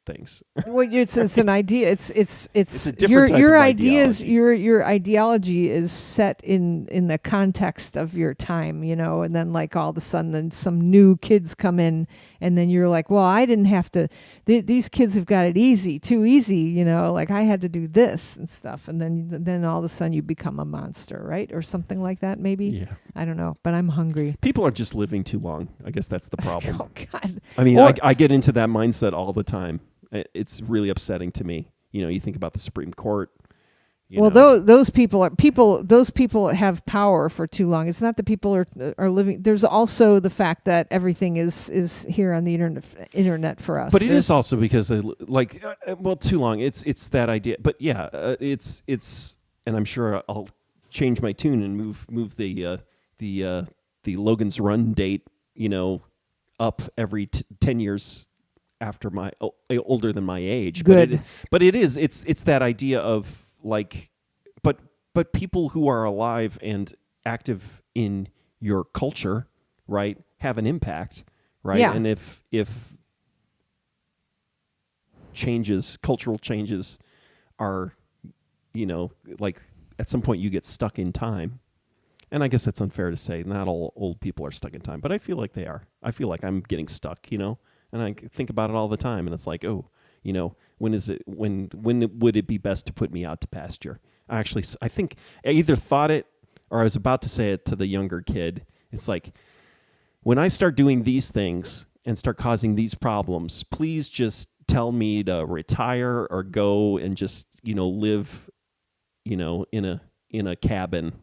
things. Well, it's an idea. It's a different type your of ideas. ideology. Your ideology is set in the context of your time, and then like all of a sudden, then some new kids come in, and then you're like, well, I didn't have to. These kids have got it too easy, like I had to do this and stuff, and then all of a sudden you become a monster, right, or something like that, maybe. Yeah. I don't know, but I'm hungry. People are just living too long. I guess that's the problem. Oh God. I mean, I get into that mindset all the time. It's really upsetting to me. You think about the Supreme Court. Those people have power for too long. It's not that people are living. There's also the fact that everything is here on the internet for us. But it is also because too long. It's that idea. But it's and I'm sure I'll change my tune and move the Logan's Run date, up every 10 years after my older than my age. Good. But it's that idea of but people who are alive and active in your culture, right, have an impact, right? Yeah. And if cultural changes are, at some point you get stuck in time. And I guess that's unfair to say. Not all old people are stuck in time, but I feel like they are. I feel like I'm getting stuck, and I think about it all the time. And it's like, when would it be best to put me out to pasture? I think I either thought it or I was about to say it to the younger kid. It's like, when I start doing these things and start causing these problems, please just tell me to retire or go and just, live, in a cabin,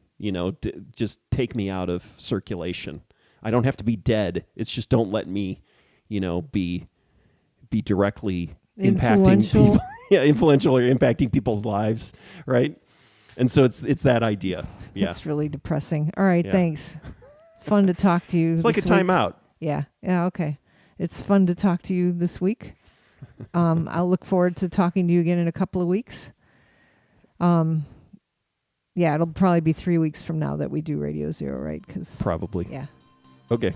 just take me out of circulation. I don't have to be dead. It's just don't let me, be directly impacting people. Influential or impacting people's lives, right? And so it's that idea. Yeah. It's really depressing. All right, Yeah. Thanks. Fun to talk to you. It's like a timeout. Yeah. Yeah, okay. It's fun to talk to you this week. I'll look forward to talking to you again in a couple of weeks. Yeah, it'll probably be 3 weeks from now that we do Radio Zero, right? Probably. Yeah. Okay.